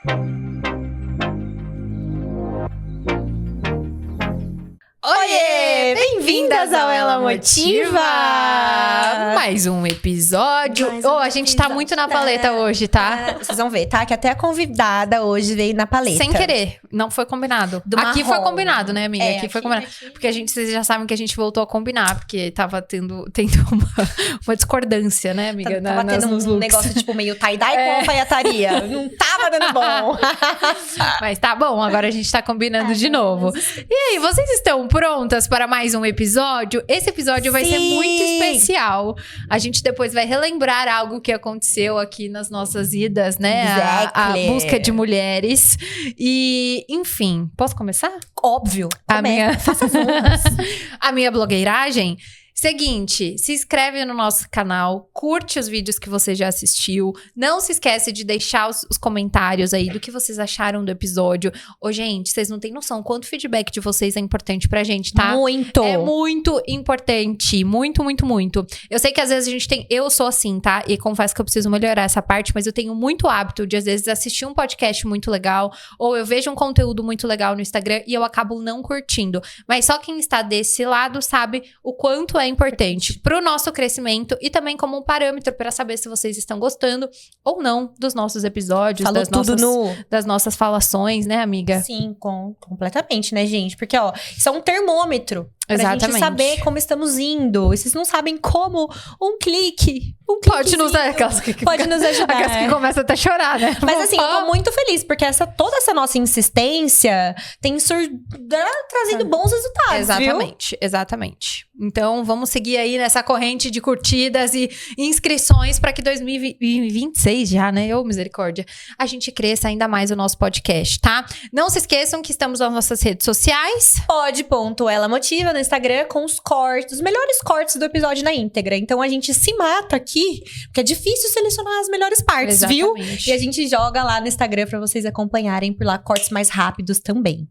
Oiê! Bem-vindas ao Ela Motiva! Mais um episódio. A gente tá muito na paleta hoje, tá? Vocês vão ver, tá? Que até a convidada hoje veio na paleta. Sem querer. Não foi combinado. Aqui foi combinado, né, amiga? Aqui foi combinado. Porque vocês já sabem que a gente voltou a combinar. Porque tava tendo uma discordância, né, amiga? Tava tendo um negócio tipo meio tie-dye com alfaiataria. Não tava dando bom. Mas tá bom, agora a gente tá combinando de novo. E aí, vocês estão prontas para mais um episódio? Esse episódio vai ser muito especial. A gente depois vai relembrar algo que aconteceu aqui nas nossas idas, né? A busca de mulheres. E, enfim, posso começar? Óbvio. Faça a minha blogueiragem. Seguinte, se inscreve no nosso canal, curte os vídeos que você já assistiu, não se esquece de deixar os comentários aí do que vocês acharam do episódio. Gente, vocês não têm noção quanto feedback de vocês é importante pra gente, tá? Muito! É muito importante, muito, muito, muito. Eu sei que às vezes a gente tem, eu sou assim, tá? E confesso que eu preciso melhorar essa parte, mas eu tenho muito hábito de às vezes assistir um podcast muito legal, ou eu vejo um conteúdo muito legal no Instagram e eu acabo não curtindo. Mas só quem está desse lado sabe o quanto é importante pro nosso crescimento e também como um parâmetro para saber se vocês estão gostando ou não dos nossos episódios, das nossas falações, né, amiga? Sim, completamente, né, gente? Porque, isso é um termômetro. Pra gente saber como estamos indo. E vocês não sabem como um clique pode nos ajudar. Aquelas que começam até a chorar, né? Mas assim, eu tô muito feliz, porque toda essa nossa insistência tem trazido bons resultados, Exatamente. Então, vamos seguir aí nessa corrente de curtidas e inscrições para que 2026 já, né? Misericórdia. A gente cresça ainda mais o nosso podcast, tá? Não se esqueçam que estamos nas nossas redes sociais. Pod.elamotiva no Instagram com os melhores cortes do episódio na íntegra. Então, a gente se mata aqui, porque é difícil selecionar as melhores partes, exatamente, viu? E a gente joga lá no Instagram para vocês acompanharem por lá cortes mais rápidos também.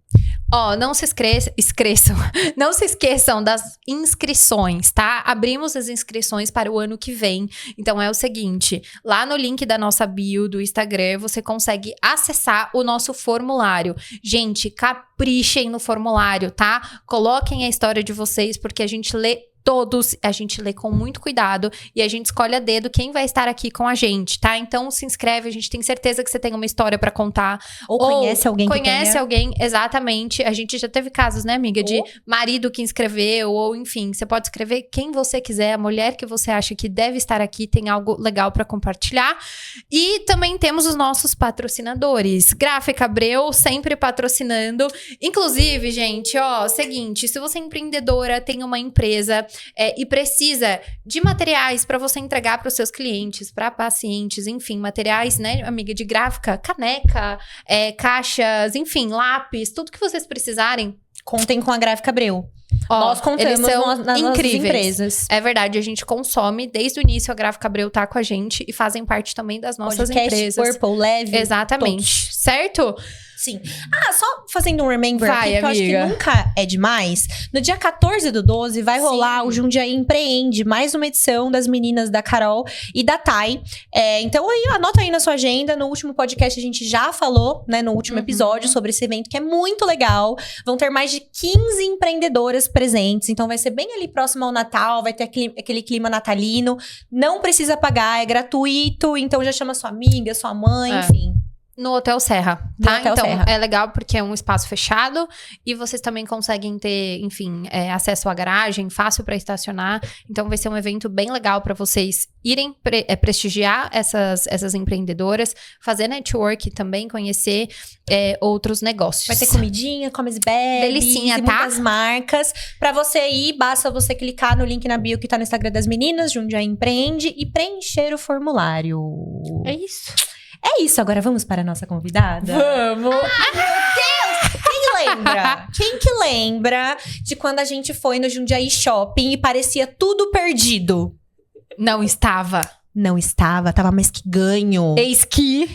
Não se esqueçam. Não se esqueçam das inscrições, tá? Abrimos as inscrições para o ano que vem. Então é o seguinte, lá no link da nossa bio do Instagram, você consegue acessar o nosso formulário. Gente, caprichem no formulário, tá? Coloquem a história de vocês, porque a gente lê todos, a gente lê com muito cuidado e a gente escolhe a dedo quem vai estar aqui com a gente, tá? Então se inscreve, a gente tem certeza que você tem uma história pra contar. Ou conhece alguém que conhece alguém, exatamente. A gente já teve casos, né, amiga? De marido que inscreveu, ou enfim, você pode escrever quem você quiser, a mulher que você acha que deve estar aqui, tem algo legal pra compartilhar. E também temos os nossos patrocinadores. Gráfica Abreu, sempre patrocinando. Inclusive, gente, seguinte, se você é empreendedora, tem uma empresa e precisa de materiais para você entregar para os seus clientes, para pacientes, enfim, materiais, né, amiga, de gráfica, caneca, caixas, enfim, lápis, tudo que vocês precisarem. Contem com a Gráfica Abreu. Nós contamos nas nossas empresas. É verdade, a gente consome. Desde o início, a Gráfica Abreu tá com a gente e fazem parte também das nossas empresas. Purple, Leve. Exatamente. Todos. Certo? Sim. Só fazendo um remember aqui, que eu acho que amiga. nunca é demais. No dia 14/12 vai rolar o Jundiaí Empreende, mais uma edição das meninas da Carol e da Thay. Então aí, anota aí na sua agenda. No último podcast a gente já falou, né, no último episódio, sobre esse evento que é muito legal. Vão ter mais de 15 empreendedoras presentes, então vai ser bem ali próximo ao Natal, vai ter aquele clima natalino. Não precisa pagar, é gratuito, então já chama sua amiga, sua mãe, enfim. No Hotel Serra, tá? Então, é legal porque é um espaço fechado e vocês também conseguem ter, enfim, acesso à garagem, fácil para estacionar. Então, vai ser um evento bem legal para vocês irem prestigiar essas empreendedoras, fazer network também, conhecer outros negócios. Vai ter comidinha, comes e bebes, delicinha, tá? Muitas marcas. Pra você ir, basta você clicar no link na bio que tá no Instagram das meninas, Jundiaí Empreende, e preencher o formulário. É isso. É isso, agora vamos para a nossa convidada? Vamos! Meu Deus! Quem que lembra de quando a gente foi no Jundiaí Shopping e parecia tudo perdido? Não estava. Não estava, tava mais que ganho. Eis que...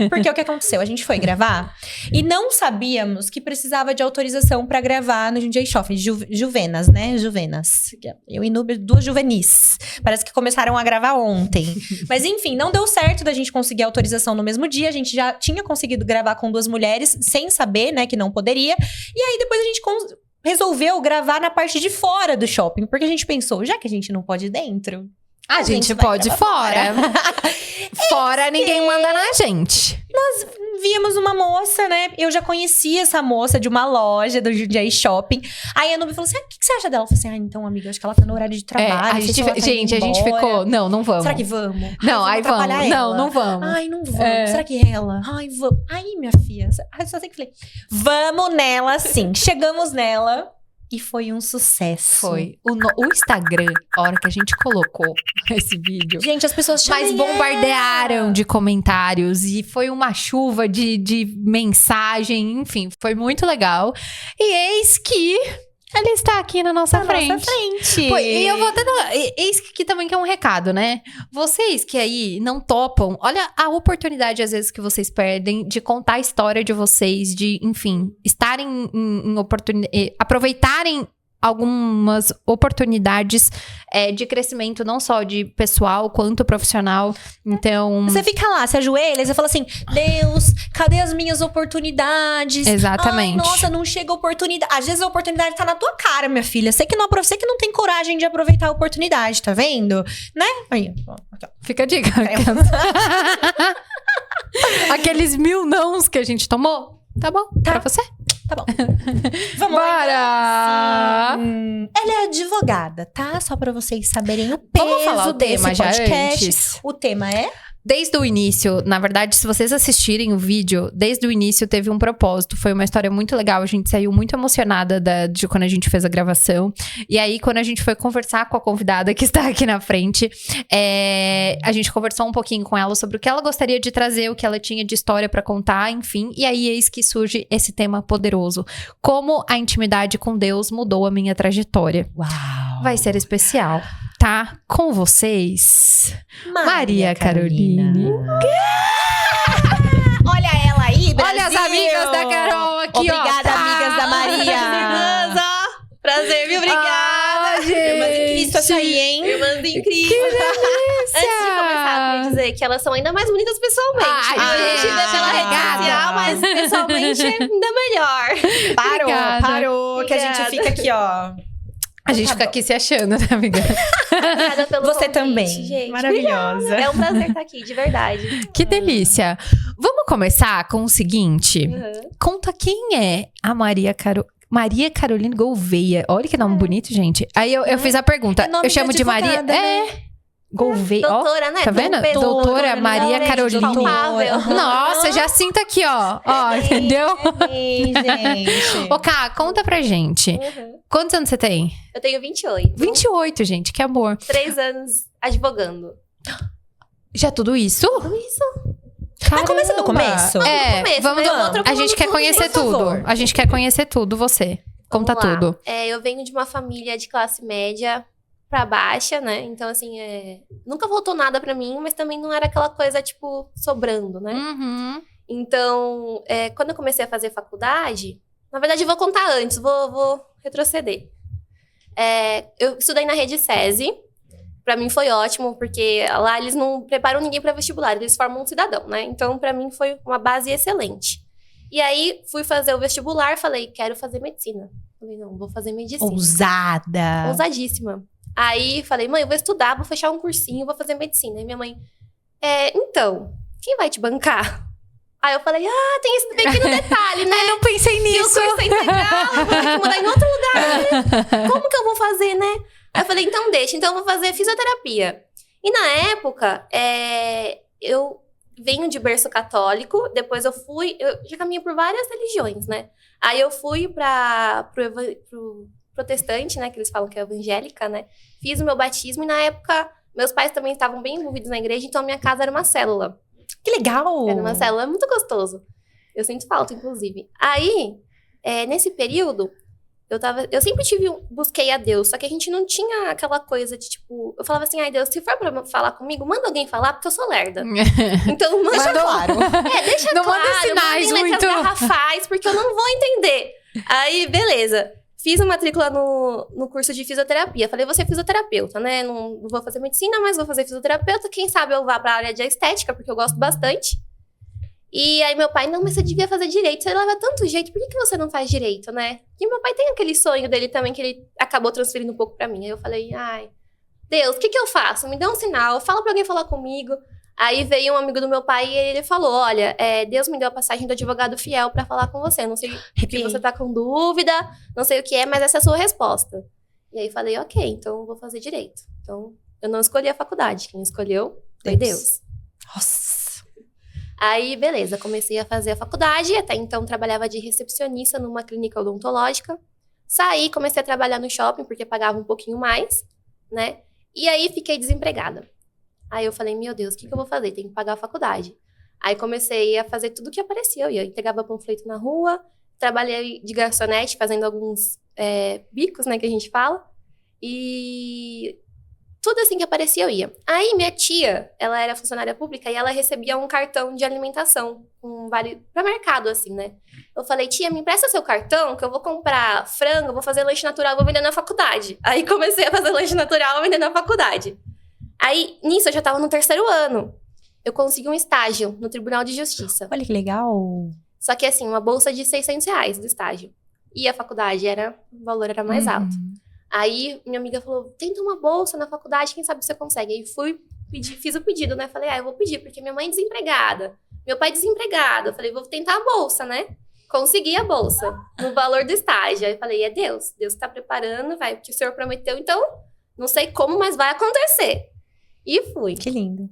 Porque o que aconteceu? A gente foi gravar e não sabíamos que precisava de autorização pra gravar no Jundiaí Shopping. Juvenas, né? Juvenas. Eu e Núbia, 2 juvenis. Parece que começaram a gravar ontem. Mas enfim, não deu certo da gente conseguir autorização no mesmo dia. A gente já tinha conseguido gravar com 2 mulheres, sem saber, né, que não poderia. E aí depois a gente resolveu gravar na parte de fora do shopping. Porque a gente pensou, já que a gente não pode ir dentro... A gente pode fora. Fora ninguém manda na gente. Nós víamos uma moça, né? Eu já conhecia essa moça de uma loja do Jundiaí Shopping. Aí a Nubia falou assim, o que você acha dela? Eu falei assim, então, amiga, eu acho que ela tá no horário de trabalho. A gente ficou, não vamos. Será que vamos? Não, aí vamos. Não vamos. Ai, não vamos. Será que ela? Ai, vamos. Aí, minha filha, só sei que falei, vamos nela sim. Chegamos nela. E foi um sucesso. Foi. O Instagram, a hora que a gente colocou esse vídeo... Gente, as pessoas mas bombardearam de comentários. E foi uma chuva de mensagem. Enfim, foi muito legal. E eis que... Ele está aqui na nossa frente. Pô, e eu vou até dar... Eis que aqui também que é um recado, né? Vocês que aí não topam... Olha a oportunidade, às vezes, que vocês perdem de contar a história de vocês. De, enfim, estarem em oportunidade... Aproveitarem algumas oportunidades de crescimento, não só de pessoal, quanto profissional. Então... Você fica lá, se ajoelha, você fala assim, Deus, cadê as minhas oportunidades? Exatamente. Ai, nossa, não chega a oportunidade. Às vezes a oportunidade tá na tua cara, minha filha. Você que não tem coragem de aproveitar a oportunidade, tá vendo? Né? Aí, fica a dica. Aqueles 1000 nãos que a gente tomou, tá bom? Tá. Pra você? Tá bom. Vamos Bora! lá. Ela é advogada, tá? Só pra vocês saberem o peso Vamos falar o desse tema já podcast. antes? O tema é... Desde o início, na verdade, se vocês assistirem o vídeo, desde o início teve um propósito. Foi uma história muito legal. A gente saiu muito emocionada de quando a gente fez a gravação. E aí, quando a gente foi conversar com a convidada que está aqui na frente, a gente conversou um pouquinho com ela sobre o que ela gostaria de trazer, o que ela tinha de história para contar, enfim. E aí, eis que surge esse tema poderoso. Como a intimidade com Deus mudou a minha trajetória. Uau! Vai ser especial. Tá com vocês, Maria Caroline. Olha ela aí, Brasil! Olha as amigas da Carol aqui, Obrigada, ó. amigas da Maria. Prazer, viu? Obrigada. Irmãs em Cristo, essa aí, hein? Irmãs em Cristo. Antes de começar, eu queria dizer que elas são ainda mais bonitas pessoalmente. A gente vê pela rede social, mas pessoalmente é ainda melhor. Parou, que a gente fica aqui, ó. A gente fica aqui se achando, né, amiga? Obrigada pelo Você convite, também. gente. Maravilhosa. Obrigada. É um prazer estar aqui, de verdade. Que delícia. Vamos começar com o seguinte. Uhum. Conta quem é a Maria Caroline Gouveia. Olha que nome bonito, gente. Aí eu fiz a pergunta. nome Eu chamo de Maria... né? Gouveia. Ó, Doutora, né? tá vendo? Pedro, Doutora Maria Caroline. Palpável. Nossa, já sinto aqui, ó. Ó, entendeu? Ei, gente. Ô, Ká, conta pra gente. Uhum. Quantos anos você tem? Eu tenho 28. 28, gente. Que amor. 3 anos advogando. Já tudo isso? Tudo isso. Mas começa do começo? É, começo, vamos né? do... Eu vou trocando A gente quer tudo, conhecer por favor. tudo. A gente quer conhecer tudo, você. Conta Vamos lá. tudo. Eu venho de uma família de classe média pra baixa, né? Então, assim, nunca voltou nada pra mim, mas também não era aquela coisa, tipo, sobrando, né? Uhum. Então, quando eu comecei a fazer faculdade, na verdade, eu vou contar antes, vou retroceder. Eu estudei na rede SESI. Pra mim foi ótimo, porque lá eles não preparam ninguém pra vestibular, eles formam um cidadão, né? Então, pra mim foi uma base excelente. E aí, fui fazer o vestibular, falei, quero fazer medicina. Falei, não, vou fazer medicina. Ousada. Ousadíssima. Aí, falei, mãe, eu vou estudar, vou fechar um cursinho, vou fazer medicina. E minha mãe, então, quem vai te bancar? Aí eu falei, tem esse pequeno detalhe, né? Eu não pensei Que o nisso. curso é integral, eu vou ter que mudar em outro lugar, né? Como que eu vou fazer, né? Aí eu falei, então deixa, então eu vou fazer fisioterapia. E na época, eu venho de berço católico, depois eu já caminho por várias religiões, né? Aí eu fui pro protestante, né? Que eles falam que é evangélica, né? Fiz o meu batismo e na época, meus pais também estavam bem envolvidos na igreja, então a minha casa era uma célula. Que legal. Era uma célula muito gostoso. Eu sinto falta, inclusive. Aí, nesse período, Eu sempre busquei a Deus, só que a gente não tinha aquela coisa de, tipo... Eu falava assim, ai, Deus, se for pra falar comigo, manda alguém falar, porque eu sou lerda. Então, Deixa claro. Deixa não claro. Manda sinais manda em letras muito. garrafais, porque eu não vou entender. Aí, beleza. Fiz uma matrícula no curso de fisioterapia. Falei, vou ser fisioterapeuta, né? Não vou fazer medicina, mas vou fazer fisioterapeuta. Quem sabe eu vá pra área de estética, porque eu gosto bastante. E aí meu pai, não, mas você devia fazer direito. Você leva tanto jeito, por que você não faz direito, né? E meu pai tem aquele sonho dele também, que ele acabou transferindo um pouco pra mim. Aí eu falei, ai, Deus, o que eu faço? Me dá um sinal, fala pra alguém falar comigo. Aí veio um amigo do meu pai e ele falou, olha, Deus me deu a passagem do advogado fiel pra falar com você. Não sei que você tá com dúvida, não sei o que é, mas essa é a sua resposta. E aí falei, ok, então eu vou fazer direito. Então, eu não escolhi a faculdade, quem escolheu foi Deus. Nossa. Aí, beleza, comecei a fazer a faculdade, até então trabalhava de recepcionista numa clínica odontológica. Saí, comecei a trabalhar no shopping, porque pagava um pouquinho mais, né? E aí, fiquei desempregada. Aí eu falei, meu Deus, o que eu vou fazer? Tenho que pagar a faculdade. Aí comecei a fazer tudo que aparecia. Eu entregava panfleto na rua, trabalhei de garçonete, fazendo alguns bicos, né, que a gente fala. E tudo assim que aparecia eu ia. Aí minha tia, ela era funcionária pública e ela recebia um cartão de alimentação, pra mercado, assim, né? Eu falei, tia, me empresta seu cartão que eu vou comprar frango, vou fazer lanche natural, vou vender na faculdade. Aí comecei a fazer lanche natural, vender na faculdade. Aí, nisso, eu já tava no 3º ano. Eu consegui um estágio no Tribunal de Justiça. Olha que legal. Só que, assim, uma bolsa de R$600 do estágio. E a faculdade, o valor era mais alto. Aí, minha amiga falou, tenta uma bolsa na faculdade, quem sabe você consegue. Aí, fiz o pedido, né? Falei, eu vou pedir, porque minha mãe é desempregada. Meu pai é desempregado. Eu falei, vou tentar a bolsa, né? Consegui a bolsa, no valor do estágio. Aí, falei, é Deus. Deus tá preparando, vai, porque o Senhor prometeu. Então, não sei como, mas vai acontecer. E fui. Que lindo.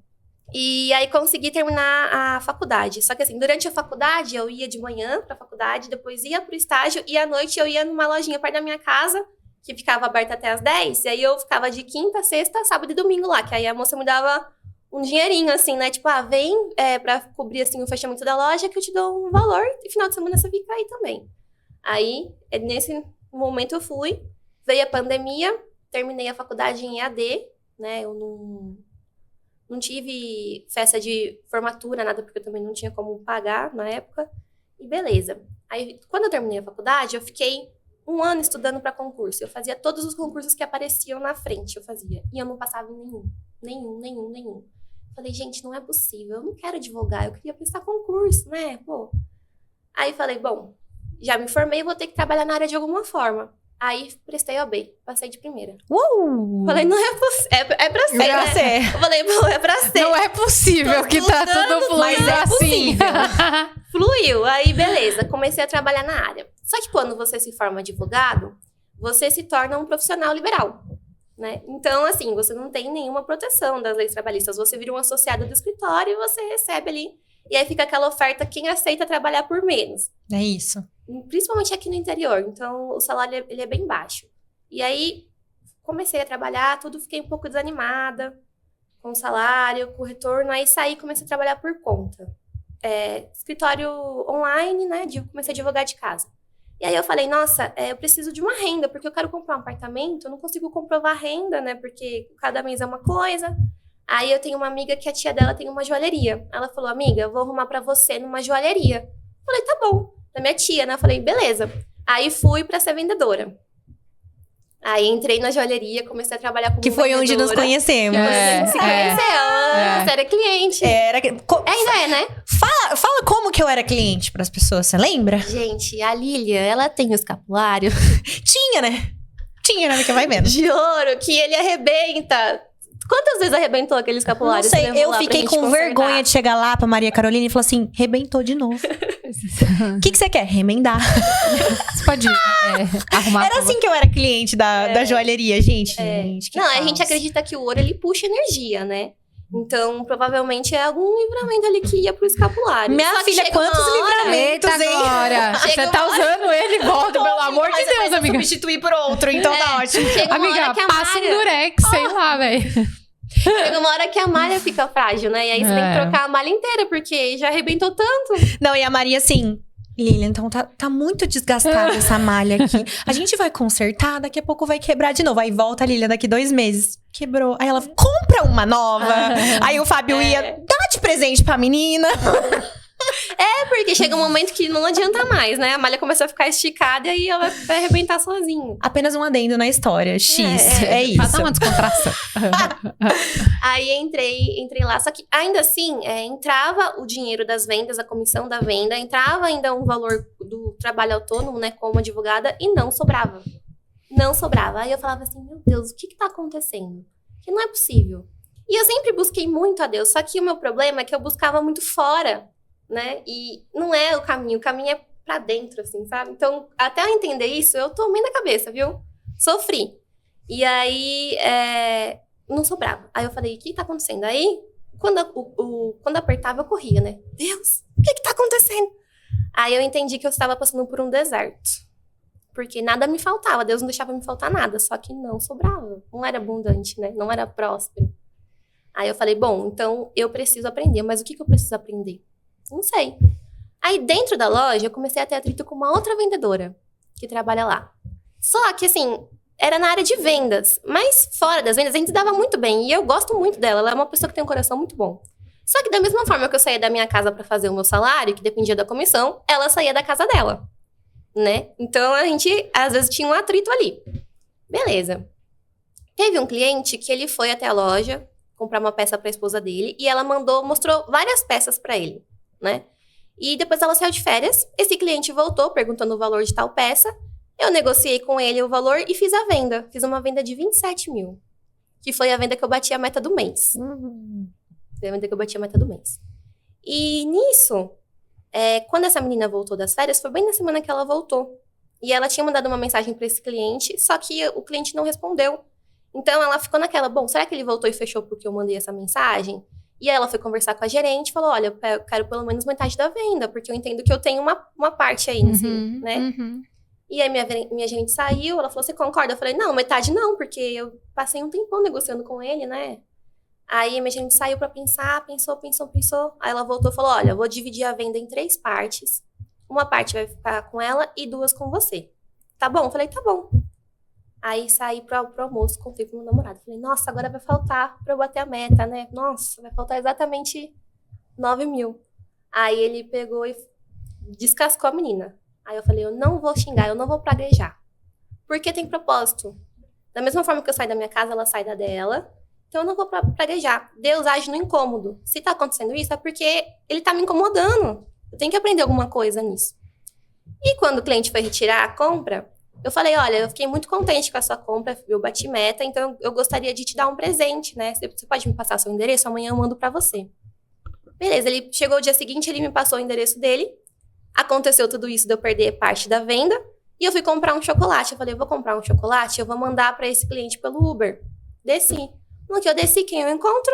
E aí consegui terminar a faculdade. Só que assim, durante a faculdade eu ia de manhã pra faculdade, depois ia pro estágio e à noite eu ia numa lojinha perto da minha casa, que ficava aberta até as 10. E aí eu ficava de quinta, sexta, sábado e domingo lá, que aí a moça me dava um dinheirinho assim, né? Tipo, vem pra cobrir assim o fechamento da loja que eu te dou um valor e final de semana você fica aí também. Aí, nesse momento eu fui, veio a pandemia, terminei a faculdade em EAD, né? Eu não tive festa de formatura, nada, porque eu também não tinha como pagar na época. E beleza. Aí, quando eu terminei a faculdade, eu fiquei 1 ano estudando para concurso. Eu fazia todos os concursos que apareciam na frente, eu fazia. E eu não passava em nenhum. Falei, gente, não é possível. Eu não quero advogar, eu queria prestar concurso, né? Pô. Aí falei, bom, já me formei, vou ter que trabalhar na área de alguma forma. Aí, prestei OAB, passei de primeira. Falei, não é possível, é pra ser, né? Eu falei, bom, é pra ser. Não é possível que tá tudo fluindo mas é assim. Fluiu, aí beleza, comecei a trabalhar na área. Só que quando você se forma advogado, você se torna um profissional liberal, né? Então, assim, você não tem nenhuma proteção das leis trabalhistas. Você vira um associado do escritório e você recebe ali. E aí fica aquela oferta, quem aceita trabalhar por menos. É isso. Principalmente aqui no interior, então o salário ele é bem baixo. E aí, comecei a trabalhar, fiquei um pouco desanimada com o salário, com o retorno, aí saí e comecei a trabalhar por conta. Escritório online, né, comecei a advogar de casa. E aí eu falei, nossa, eu preciso de uma renda, porque eu quero comprar um apartamento, eu não consigo comprovar a renda, né, porque cada mês é uma coisa. Aí eu tenho uma amiga que a tia dela tem uma joalheria. Ela falou, amiga, eu vou arrumar pra você numa joalheria. Eu falei, tá bom. Da minha tia, né? Eu falei, beleza. Aí fui pra ser vendedora. Aí entrei na joalheria, comecei a trabalhar como vendedora. Que foi onde nos conhecemos. Se conheceu, você era cliente. Ainda é, né? Fala como que eu era cliente pras pessoas, você lembra? Gente, a Lília, ela tem o escapulário. Tinha, né? Que vai vendo. De ouro, que ele arrebenta. Quantas vezes arrebentou aquele escapulário? Não sei, eu fiquei com vergonha de chegar lá pra Maria Carolina e falar assim, rebentou de novo. O que você quer? Remendar. Você pode arrumar. Era assim que eu era cliente da joalheria, gente. Gente, não, a gente acredita que o ouro, ele puxa energia, né? Então, provavelmente é algum livramento ali que ia pro escapulário. Minha filha, quantos livramentos, hein? Agora. Você tá usando ele, volta, pelo amor de Deus, amiga. Substituir por outro, então tá ótimo. Amiga, passa um durex, sei lá, velho. Chega uma hora que a malha fica frágil, né? E aí você tem que trocar a malha inteira, porque já arrebentou tanto. Não, e a Maria, assim, Lilian, então tá muito desgastada essa malha aqui. A gente vai consertar, daqui a pouco vai quebrar de novo. Aí volta a Lilian daqui 2 meses. Quebrou. Aí ela, compra uma nova. Aí o Fábio ia, dá de presente pra menina. Porque chega um momento que não adianta mais, né? A malha começa a ficar esticada e aí ela vai arrebentar sozinho. Apenas um adendo na história. X, é isso. Faz uma descontração. Aí entrei lá, só que ainda assim, entrava o dinheiro das vendas, a comissão da venda, entrava ainda um valor do trabalho autônomo, né, como advogada, e não sobrava. Não sobrava. Aí eu falava assim, meu Deus, o que tá acontecendo? Que não é possível. E eu sempre busquei muito a Deus, só que o meu problema é que eu buscava muito fora, né? E não é o caminho é pra dentro, assim, sabe? Então, até eu entender isso, eu tomei na cabeça, viu? Sofri. E aí, não sobrava. Aí eu falei, o que tá acontecendo? Aí, quando apertava, eu corria, né? Deus, o que tá acontecendo? Aí eu entendi que eu estava passando por um deserto. Porque nada me faltava, Deus não deixava me faltar nada, só que não sobrava. Não era abundante, né? Não era próspero. Aí eu falei, bom, então eu preciso aprender. Mas o que eu preciso aprender? Não sei. Aí dentro da loja, eu comecei a ter atrito com uma outra vendedora que trabalha lá. Só que, assim, era na área de vendas. Mas fora das vendas, a gente se dava muito bem. E eu gosto muito dela. Ela é uma pessoa que tem um coração muito bom. Só que da mesma forma que eu saía da minha casa pra fazer o meu salário, que dependia da comissão, ela saía da casa dela, né? Então, a gente, às vezes, tinha um atrito ali. Beleza. Teve um cliente que ele foi até a loja comprar uma peça pra esposa dele. E ela mostrou várias peças pra ele, né? E depois ela saiu de férias. Esse cliente voltou perguntando o valor de tal peça. Eu negociei com ele o valor e fiz a venda. Fiz uma venda de 27 mil. Que foi a venda que eu bati a meta do mês. Foi a venda que eu bati a meta do mês. E nisso, quando essa menina voltou das férias, foi bem na semana que ela voltou. E ela tinha mandado uma mensagem para esse cliente, só que o cliente não respondeu. Então ela ficou naquela, bom, será que ele voltou e fechou porque eu mandei essa mensagem? E aí ela foi conversar com a gerente e falou, olha, eu quero pelo menos metade da venda, porque eu entendo que eu tenho uma parte aí, né? E aí minha gerente saiu, ela falou, você concorda? Eu falei, não, metade não, porque eu passei um tempão negociando com ele, né? Aí minha gerente saiu pra pensar, pensou. Aí ela voltou e falou, olha, eu vou dividir a venda em 3 partes. Uma parte vai ficar com ela e 2 com você. Tá bom? Eu falei, tá bom. Aí saí pro almoço, contei pro meu namorado. Falei, nossa, agora vai faltar pra eu bater a meta, né? Nossa, vai faltar exatamente 9 mil. Aí ele pegou e descascou a menina. Aí eu falei, eu não vou xingar, eu não vou praguejar. Porque tem propósito. Da mesma forma que eu saio da minha casa, ela sai da dela. Então eu não vou praguejar. Deus age no incômodo. Se tá acontecendo isso, é porque ele tá me incomodando. Eu tenho que aprender alguma coisa nisso. E quando o cliente foi retirar a compra, eu falei, olha, eu fiquei muito contente com a sua compra, eu bati meta, então eu gostaria de te dar um presente, né? Você pode me passar seu endereço? Amanhã eu mando pra você. Beleza, ele chegou o dia seguinte, ele me passou o endereço dele. Aconteceu tudo isso de eu perder parte da venda. E eu fui comprar um chocolate. Eu falei, eu vou comprar um chocolate, eu vou mandar pra esse cliente pelo Uber. Desci. No que eu desci, quem eu encontro?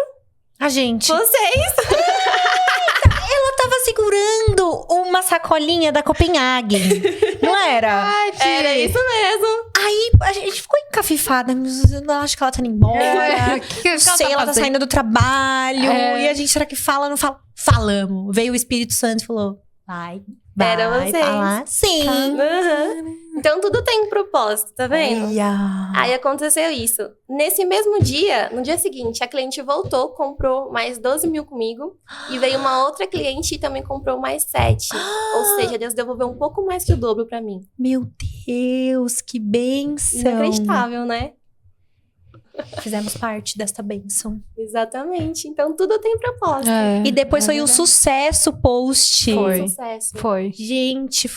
A gente. Vocês! Ela tava segurando uma sacolinha da Copenhagen. Não era? Era isso mesmo. Aí a gente ficou encafifada. Eu acho que ela tá indo embora. Que Sei, ela tá saindo do trabalho. E a gente, será que fala? Não fala? Falamos. Veio o Espírito Santo e falou, vai Era vocês. falar sim. Então tudo tem um propósito, tá vendo? Olha. Aí aconteceu isso. Nesse mesmo dia, no dia seguinte, a cliente voltou, comprou mais 12 mil comigo. E veio uma outra cliente e também comprou mais 7. Ou seja, Deus devolveu um pouco mais que o dobro pra mim. Meu Deus, que bênção. Inacreditável, né? Fizemos parte desta bênção. Exatamente. Então tudo tem propósito. E depois foi um sucesso o post. Foi. Sucesso. Foi. Gente,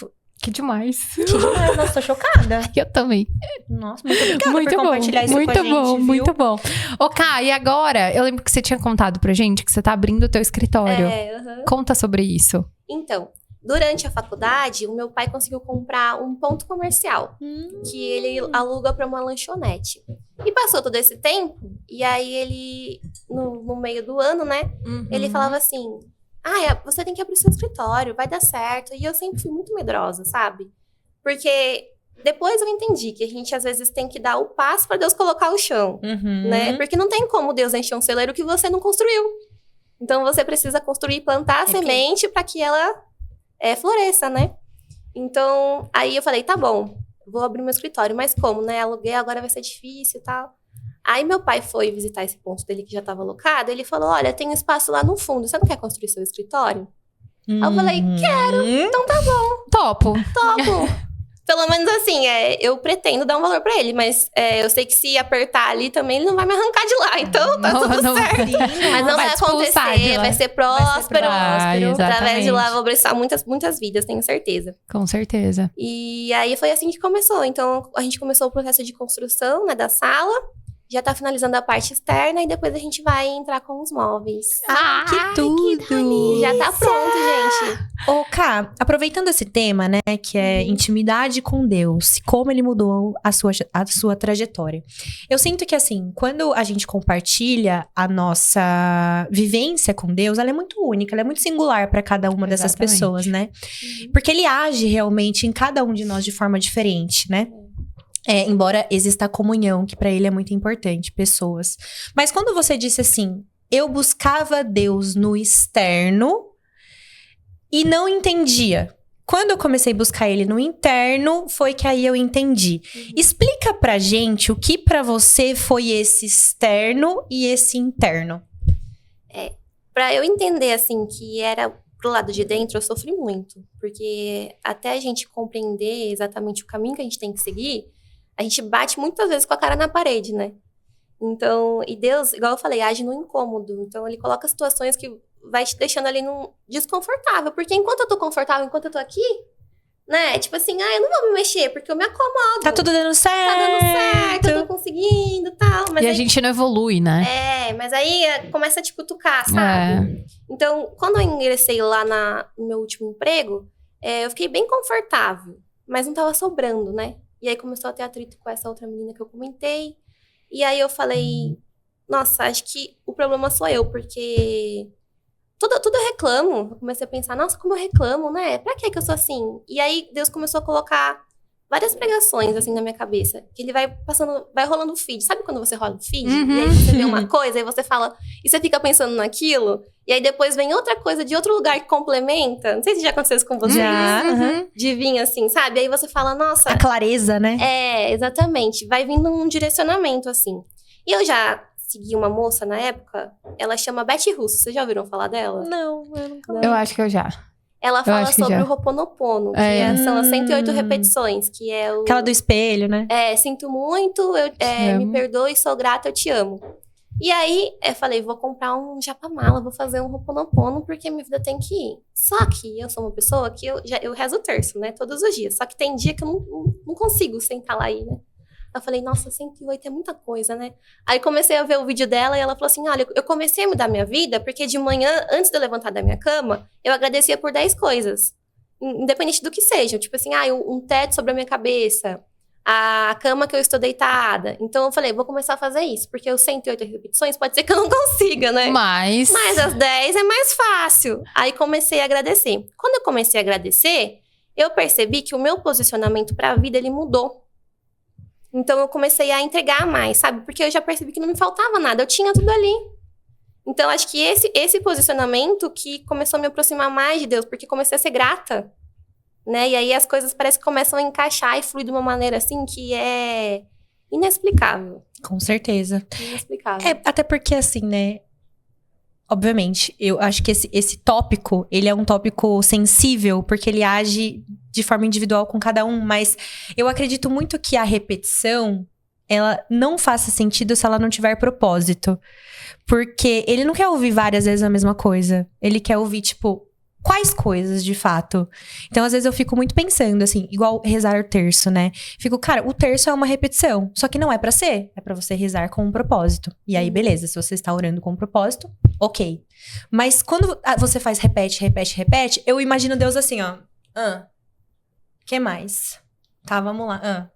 Que demais. que demais. Nossa, tô chocada. Eu também. Nossa, muito obrigada Muito por bom, compartilhar isso muito com a gente, bom, viu? muito bom. Ô, Ká, e agora? Eu lembro que você tinha contado pra gente que você tá abrindo o teu escritório. Conta sobre isso. Então, durante a faculdade, o meu pai conseguiu comprar um ponto comercial. Que ele aluga para uma lanchonete. E passou todo esse tempo, e aí ele, no meio do ano, né, ele falava assim, você tem que abrir seu escritório, vai dar certo. E eu sempre fui muito medrosa, sabe? Porque depois eu entendi que a gente, às vezes, tem que dar o passo para Deus colocar o chão, né? Porque não tem como Deus encher um celeiro que você não construiu. Então, você precisa construir e plantar a semente para que ela floresça, né? Então, aí eu falei, tá bom, vou abrir meu escritório. Mas como, né? Aluguei, agora vai ser difícil e tal. Aí meu pai foi visitar esse ponto dele que já estava alocado. Ele falou, olha, tem um espaço lá no fundo. Você não quer construir seu escritório? Aí eu falei, quero. Então tá bom. Topo. Topo. Pelo menos assim, eu pretendo dar um valor pra ele. Mas eu sei que se apertar ali também, ele não vai me arrancar de lá. Então tá tudo certo. Mas não vai acontecer. Vai ser próspero. Através de lá, vou abençoar muitas vidas, tenho certeza. Com certeza. E aí foi assim que começou. Então a gente começou o processo de construção, né, da sala. Já tá finalizando a parte externa e depois a gente vai entrar com os móveis. Que tudo! Já tá pronto, gente. Ô, Ká, aproveitando esse tema, né, que é intimidade com Deus, como ele mudou a sua trajetória. Eu sinto que, assim, quando a gente compartilha a nossa vivência com Deus, ela é muito única, ela é muito singular para cada uma dessas pessoas, né? Porque ele age realmente em cada um de nós de forma diferente, né? Embora exista a comunhão, que pra ele é muito importante, pessoas. Mas quando você disse assim, eu buscava Deus no externo e não entendia. Quando eu comecei a buscar ele no interno, foi que aí eu entendi. Explica pra gente o que pra você foi esse externo e esse interno. Pra eu entender, assim, que era pro lado de dentro, eu sofri muito. Porque até a gente compreender exatamente o caminho que a gente tem que seguir, a gente bate muitas vezes com a cara na parede, né? Então, e Deus, igual eu falei, age no incômodo. Então, ele coloca situações que vai te deixando ali num desconfortável. Porque enquanto eu tô confortável, enquanto eu tô aqui, né? Tipo assim, eu não vou me mexer, porque eu me acomodo. Tá tudo dando certo. Tá dando certo, eu tô conseguindo e tal. Mas e aí, a gente não evolui, né? mas aí começa a te cutucar, sabe? Então, quando eu ingressei lá no meu último emprego, eu fiquei bem confortável. Mas não tava sobrando, né? E aí começou a ter atrito com essa outra menina que eu comentei. E aí eu falei, nossa, acho que o problema sou eu, porque tudo eu reclamo. Eu comecei a pensar, nossa, como eu reclamo, né? Pra que eu sou assim? E aí Deus começou a colocar várias pregações, assim, na minha cabeça. Que ele vai passando, vai rolando o feed. Sabe quando você rola o feed? E aí você vê uma coisa, aí você fala, e você fica pensando naquilo. E aí depois vem outra coisa de outro lugar que complementa. Não sei se já aconteceu isso com vocês. De vir assim, sabe? Aí você fala, nossa... A clareza, né? Exatamente. Vai vindo um direcionamento, assim. E eu já segui uma moça na época, ela chama Betty Russo. Vocês já ouviram falar dela? Não, eu nunca. Eu acho que eu já. Ela fala sobre o Ho'oponopono, que são as 108 repetições, que é o... Aquela do espelho, né? Sinto muito, me perdoe, sou grata, eu te amo. E aí, eu falei, vou comprar um japamala, vou fazer um Ho'oponopono, porque minha vida tem que ir. Só que eu sou uma pessoa que eu rezo o terço, né, todos os dias. Só que tem dia que eu não consigo sentar lá aí, né. Eu falei, nossa, 108 é muita coisa, né? Aí comecei a ver o vídeo dela e ela falou assim, olha, eu comecei a mudar minha vida porque de manhã, antes de eu levantar da minha cama, eu agradecia por 10 coisas. Independente do que seja. Tipo assim, um teto sobre a minha cabeça, a cama que eu estou deitada. Então eu falei, vou começar a fazer isso, porque os 108 repetições pode ser que eu não consiga, né? Mas as 10 é mais fácil. Aí comecei a agradecer. Quando eu comecei a agradecer, eu percebi que o meu posicionamento para a vida, ele mudou. Então, eu comecei a entregar mais, sabe? Porque eu já percebi que não me faltava nada. Eu tinha tudo ali. Então, acho que esse posicionamento que começou a me aproximar mais de Deus. Porque comecei a ser grata, né? E aí, as coisas parecem que começam a encaixar e fluir de uma maneira, assim, que é inexplicável. Com certeza. Inexplicável. Até porque, assim, né? Obviamente, eu acho que esse tópico, ele é um tópico sensível, porque ele age de forma individual com cada um, mas eu acredito muito que a repetição, ela não faça sentido se ela não tiver propósito. Porque ele não quer ouvir várias vezes a mesma coisa. Ele quer ouvir, tipo, quais coisas, de fato? Então, às vezes, eu fico muito pensando, assim, igual rezar o terço, né? Fico, cara, o terço é uma repetição. Só que não é pra ser. É pra você rezar com um propósito. E aí, beleza. Se você está orando com um propósito, ok. Mas quando você faz repete, eu imagino Deus assim, ó. Que mais? Tá, vamos lá.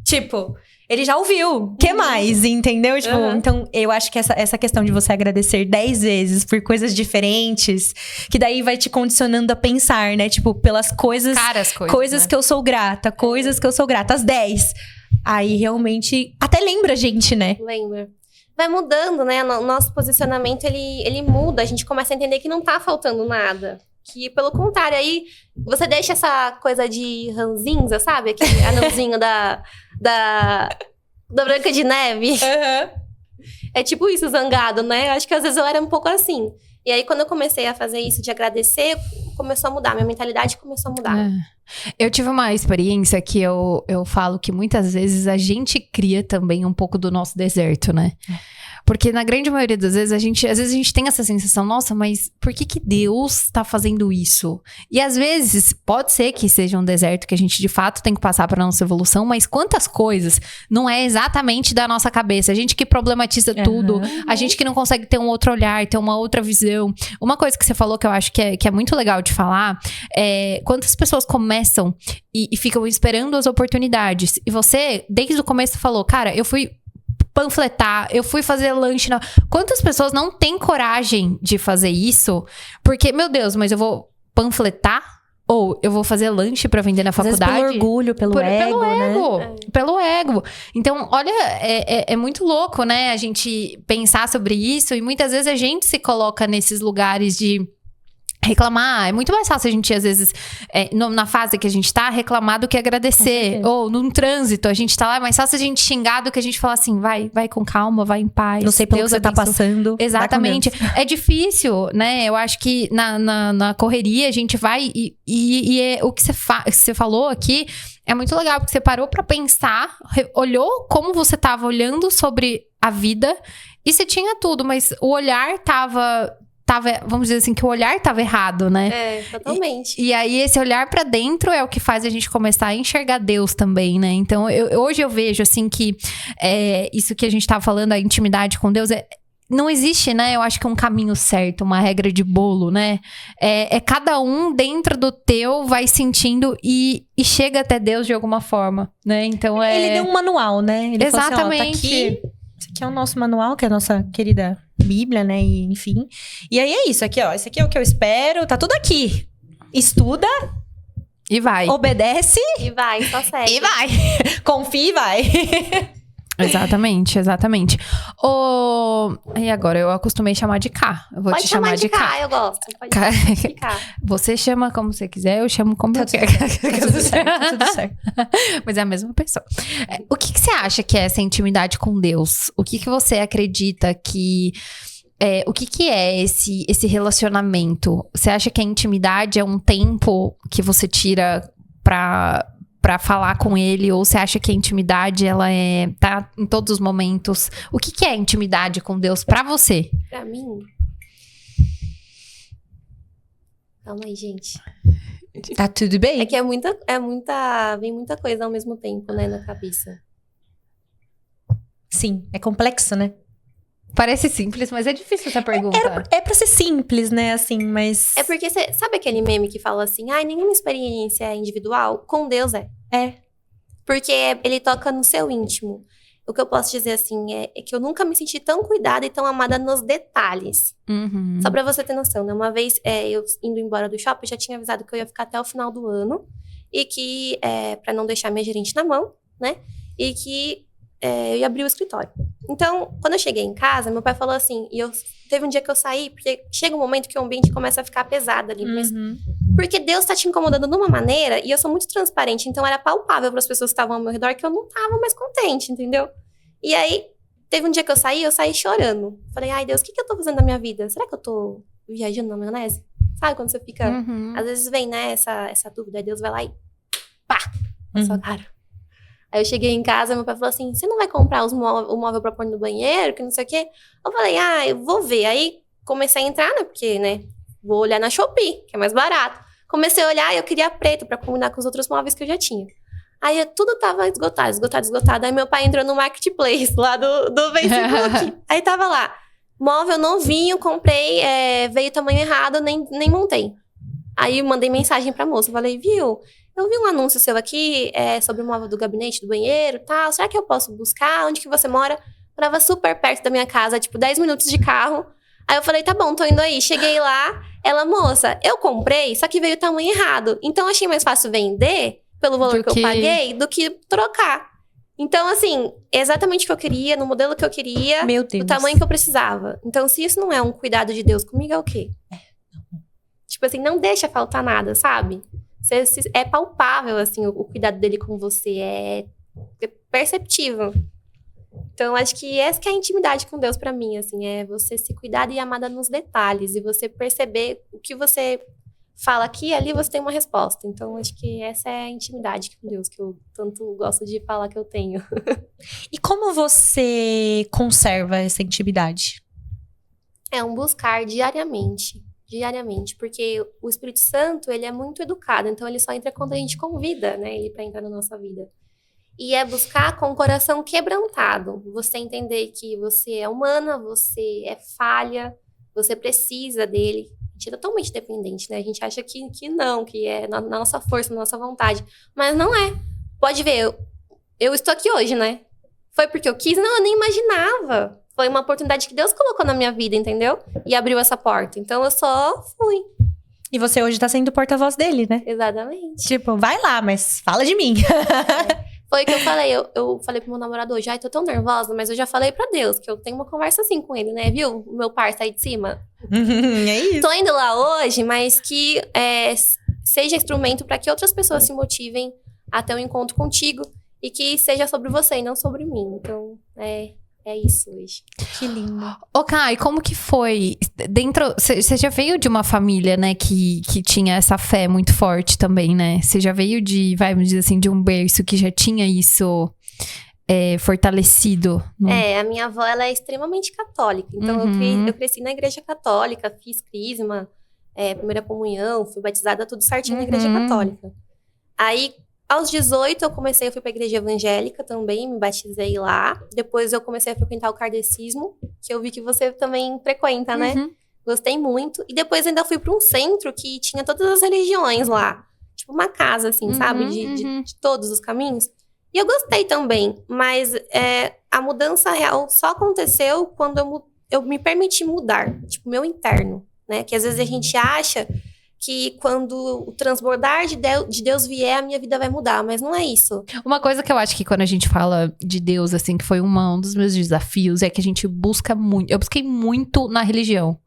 Tipo, ele já ouviu. Que mais? Entendeu? Tipo, então, eu acho que essa questão de você agradecer 10 vezes por coisas diferentes, que daí vai te condicionando a pensar, né? Tipo, pelas coisas... Coisas, né? Que eu sou grata. Coisas que eu sou grata. As 10. Aí, realmente... Até lembra a gente, né? Lembra. Vai mudando, né? O nosso posicionamento, ele muda. A gente começa a entender que não tá faltando nada. Que, pelo contrário, aí você deixa essa coisa de ranzinza, sabe? Aquele anãozinho da Branca de Neve. É tipo isso, zangado, né? Acho que às vezes eu era um pouco assim. E aí, quando eu comecei a fazer isso de agradecer, começou a mudar. Minha mentalidade começou a mudar. Eu tive uma experiência que eu falo que muitas vezes a gente cria também um pouco do nosso deserto, né? Porque na grande maioria das vezes, às vezes a gente tem essa sensação, nossa, mas por que Deus tá fazendo isso? E às vezes, pode ser que seja um deserto que a gente de fato tem que passar pra nossa evolução, mas quantas coisas não é exatamente da nossa cabeça? A gente que problematiza tudo, a gente que não consegue ter um outro olhar, ter uma outra visão. Uma coisa que você falou que eu acho que é muito legal de falar, é quantas pessoas começam e ficam esperando as oportunidades. E você, desde o começo, falou, cara, eu fui panfletar, eu fui fazer lanche. Quantas pessoas não têm coragem de fazer isso? Porque, meu Deus, mas eu vou panfletar? Ou eu vou fazer lanche pra vender na faculdade? Às vezes pelo orgulho, pelo ego, né? Pelo ego. Então, olha, é muito louco, né? A gente pensar sobre isso. E muitas vezes a gente se coloca nesses lugares de reclamar. É muito mais fácil a gente, às vezes, na fase que a gente tá, reclamar do que agradecer. Ou num trânsito, a gente tá lá, é mais fácil a gente xingar do que a gente falar assim, vai com calma, vai em paz. Não sei pelo que você tá passando. Exatamente. É difícil, né? Eu acho que na correria a gente vai e o que você falou aqui é muito legal, porque você parou pra pensar, olhou como você tava olhando sobre a vida e você tinha tudo, mas o olhar tava, vamos dizer assim, que o olhar tava errado, né? Totalmente. E aí, esse olhar pra dentro é o que faz a gente começar a enxergar Deus também, né? Então, hoje eu vejo, assim, que isso que a gente tava falando, a intimidade com Deus, não existe, né? Eu acho que é um caminho certo, uma regra de bolo, né? É cada um dentro do teu vai sentindo e chega até Deus de alguma forma, né? Então, Ele deu um manual, né? Ele Exatamente. falou assim, ó, tá aqui. Esse aqui é o nosso manual, que é a nossa querida Bíblia, né? E, enfim. E aí é isso aqui, ó. Esse aqui é o que eu espero. Tá tudo aqui. Estuda. E vai. Obedece. E vai, só segue. E vai. Confia e vai. Exatamente. E agora, eu acostumei chamar de K. Eu vou Pode te chamar de K. eu gosto. Pode K. chamar de K. Você chama como você quiser, eu chamo como eu quero. Tudo certo, tudo certo. Mas é a mesma pessoa. O que você acha que é essa intimidade com Deus? O que você acredita que... o que é esse relacionamento? Você acha que a intimidade é um tempo que você tira pra falar com ele? Ou você acha que a intimidade, ela tá em todos os momentos? O que é intimidade com Deus pra você? Pra mim... Calma aí, gente. Tá tudo bem? É que vem muita coisa ao mesmo tempo, né, na cabeça. Sim, é complexo, né? Parece simples, mas é difícil essa pergunta. É pra ser simples, né, assim, mas... É porque, sabe aquele meme que fala assim, nenhuma experiência é individual? Com Deus é. Porque ele toca no seu íntimo. O que eu posso dizer, assim, é que eu nunca me senti tão cuidada e tão amada nos detalhes. Uhum. Só pra você ter noção, né? Uma vez, eu indo embora do shopping, eu já tinha avisado que eu ia ficar até o final do ano. E que, pra não deixar minha gerente na mão, né? E que eu ia abrir o escritório. Então, quando eu cheguei em casa, meu pai falou assim... Teve um dia que eu saí, porque chega um momento que o ambiente começa a ficar pesado ali. Mas, porque Deus tá te incomodando de uma maneira, e eu sou muito transparente, então era palpável para as pessoas que estavam ao meu redor que eu não tava mais contente, entendeu? E aí, teve um dia que eu saí chorando. Falei, ai Deus, o que eu tô fazendo na minha vida? Será que eu tô viajando na maionese? Sabe quando você fica... Às vezes vem, né, essa dúvida, aí Deus vai lá e pá, na sua cara. Aí eu cheguei em casa, meu pai falou assim, você não vai comprar o móvel pra pôr no banheiro, que não sei o quê? Eu falei, eu vou ver. Aí comecei a entrar, né, porque, né, vou olhar na Shopee, que é mais barato. Comecei a olhar e eu queria preto pra combinar com os outros móveis que eu já tinha. Aí tudo tava esgotado. Aí meu pai entrou no Marketplace lá do Facebook. Aí tava lá, móvel novinho, comprei, veio tamanho errado, nem montei. Aí mandei mensagem pra moça, falei, viu... Eu vi um anúncio seu aqui, sobre o móvel do gabinete, do banheiro e tal. Será que eu posso buscar? Onde que você mora? Morava super perto da minha casa, tipo 10 minutos de carro. Aí eu falei, tá bom, tô indo aí. Cheguei lá, ela, moça, eu comprei, só que veio o tamanho errado. Então eu achei mais fácil vender, pelo valor que eu paguei, do que trocar. Então, assim, exatamente o que eu queria, no modelo que eu queria, Meu Deus. do tamanho que eu precisava. Então, se isso não é um cuidado de Deus comigo, é o quê? Tipo assim, não deixa faltar nada, sabe? É palpável, assim, o cuidado dele com você. É perceptível. Então, acho que essa que é a intimidade com Deus pra mim, assim. É você se cuidar e amada nos detalhes. E você perceber o que você fala aqui e ali, você tem uma resposta. Então, acho que essa é a intimidade com Deus que eu tanto gosto de falar que eu tenho. E como você conserva essa intimidade? É um buscar diariamente. Diariamente. Porque o Espírito Santo, ele é muito educado. Então, ele só entra quando a gente convida, né? Ele pra entrar na nossa vida. E é buscar com o coração quebrantado. Você entender que você é humana, você é falha, você precisa dele. A gente é totalmente dependente, né? A gente acha que não, que é na nossa força, na nossa vontade. Mas não é. Pode ver, eu estou aqui hoje, né? Foi porque eu quis? Não, eu nem imaginava. Foi uma oportunidade que Deus colocou na minha vida, entendeu? E abriu essa porta. Então, eu só fui. E você hoje tá sendo porta-voz dele, né? Exatamente. Tipo, vai lá, mas fala de mim. Foi o que eu falei. Eu falei pro meu namorado hoje, ai, tô tão nervosa, mas eu já falei pra Deus, que eu tenho uma conversa assim com ele, né? Viu? O meu parceiro aí de cima. É isso. Tô indo lá hoje, mas que seja instrumento pra que outras pessoas se motivem a ter um encontro contigo e que seja sobre você e não sobre mim. Então, é isso hoje. Que lindo. Ô, Kai, como que foi? Você já veio de uma família, né, que tinha essa fé muito forte também, né? Você já veio vamos dizer assim, de um berço que já tinha isso fortalecido? A minha avó, ela é extremamente católica. Então, eu cresci na igreja católica, fiz crisma, primeira comunhão, fui batizada tudo certinho na igreja católica. Aí, aos 18, eu fui pra igreja evangélica também, me batizei lá. Depois eu comecei a frequentar o kardecismo, que eu vi que você também frequenta, né? Gostei muito. E depois ainda fui pra um centro que tinha todas as religiões lá. Tipo uma casa, assim, sabe? De todos os caminhos. E eu gostei também. Mas a mudança real só aconteceu quando eu me permiti mudar. Tipo, meu interno, né? Que às vezes a gente acha que quando o transbordar de Deus vier, a minha vida vai mudar, mas não é isso. Uma coisa que eu acho que quando a gente fala de Deus, assim, que foi um dos meus desafios, é que a gente busca muito. Eu busquei muito na religião.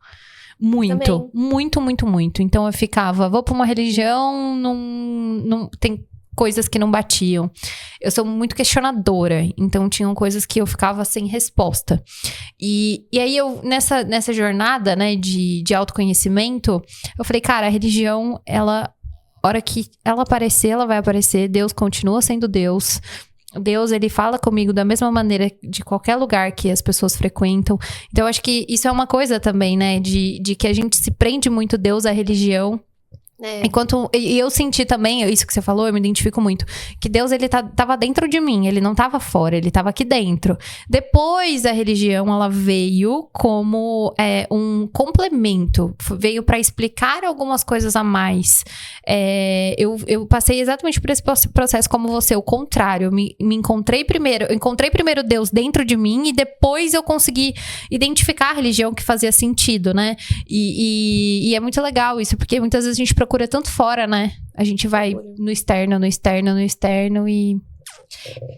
Muito, Também. muito, muito, muito. Então eu ficava, vou pra uma religião, não tem coisas que não batiam. Eu sou muito questionadora, então tinham coisas que eu ficava sem resposta. E aí eu, nessa jornada, né, de autoconhecimento, eu falei, cara, a religião, a hora que ela aparecer, ela vai aparecer, Deus continua sendo Deus. Deus, ele fala comigo da mesma maneira de qualquer lugar que as pessoas frequentam. Então, eu acho que isso é uma coisa também, né, de que a gente se prende muito Deus à religião. E eu senti também, isso que você falou, eu me identifico muito, que Deus, ele tava dentro de mim, ele não tava fora, ele tava aqui dentro. Depois a religião, ela veio como um complemento, veio para explicar algumas coisas a mais. Eu passei exatamente por esse processo como você, o contrário, eu encontrei primeiro Deus dentro de mim e depois eu consegui identificar a religião que fazia sentido, né? E é muito legal isso, porque muitas vezes a gente procura tanto fora, né? A gente vai no externo e...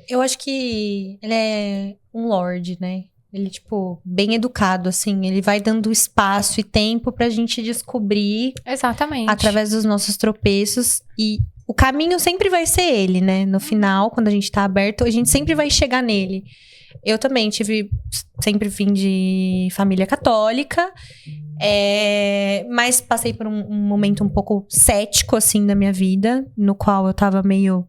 Eu acho que ele é um lorde, né? Ele, tipo, bem educado, assim. Ele vai dando espaço e tempo pra gente descobrir. Exatamente. Através dos nossos tropeços. E o caminho sempre vai ser ele, né? No final, quando a gente tá aberto, a gente sempre vai chegar nele. Eu também sempre vim de família católica. Mas passei por um momento um pouco cético, assim, da minha vida. No qual eu tava meio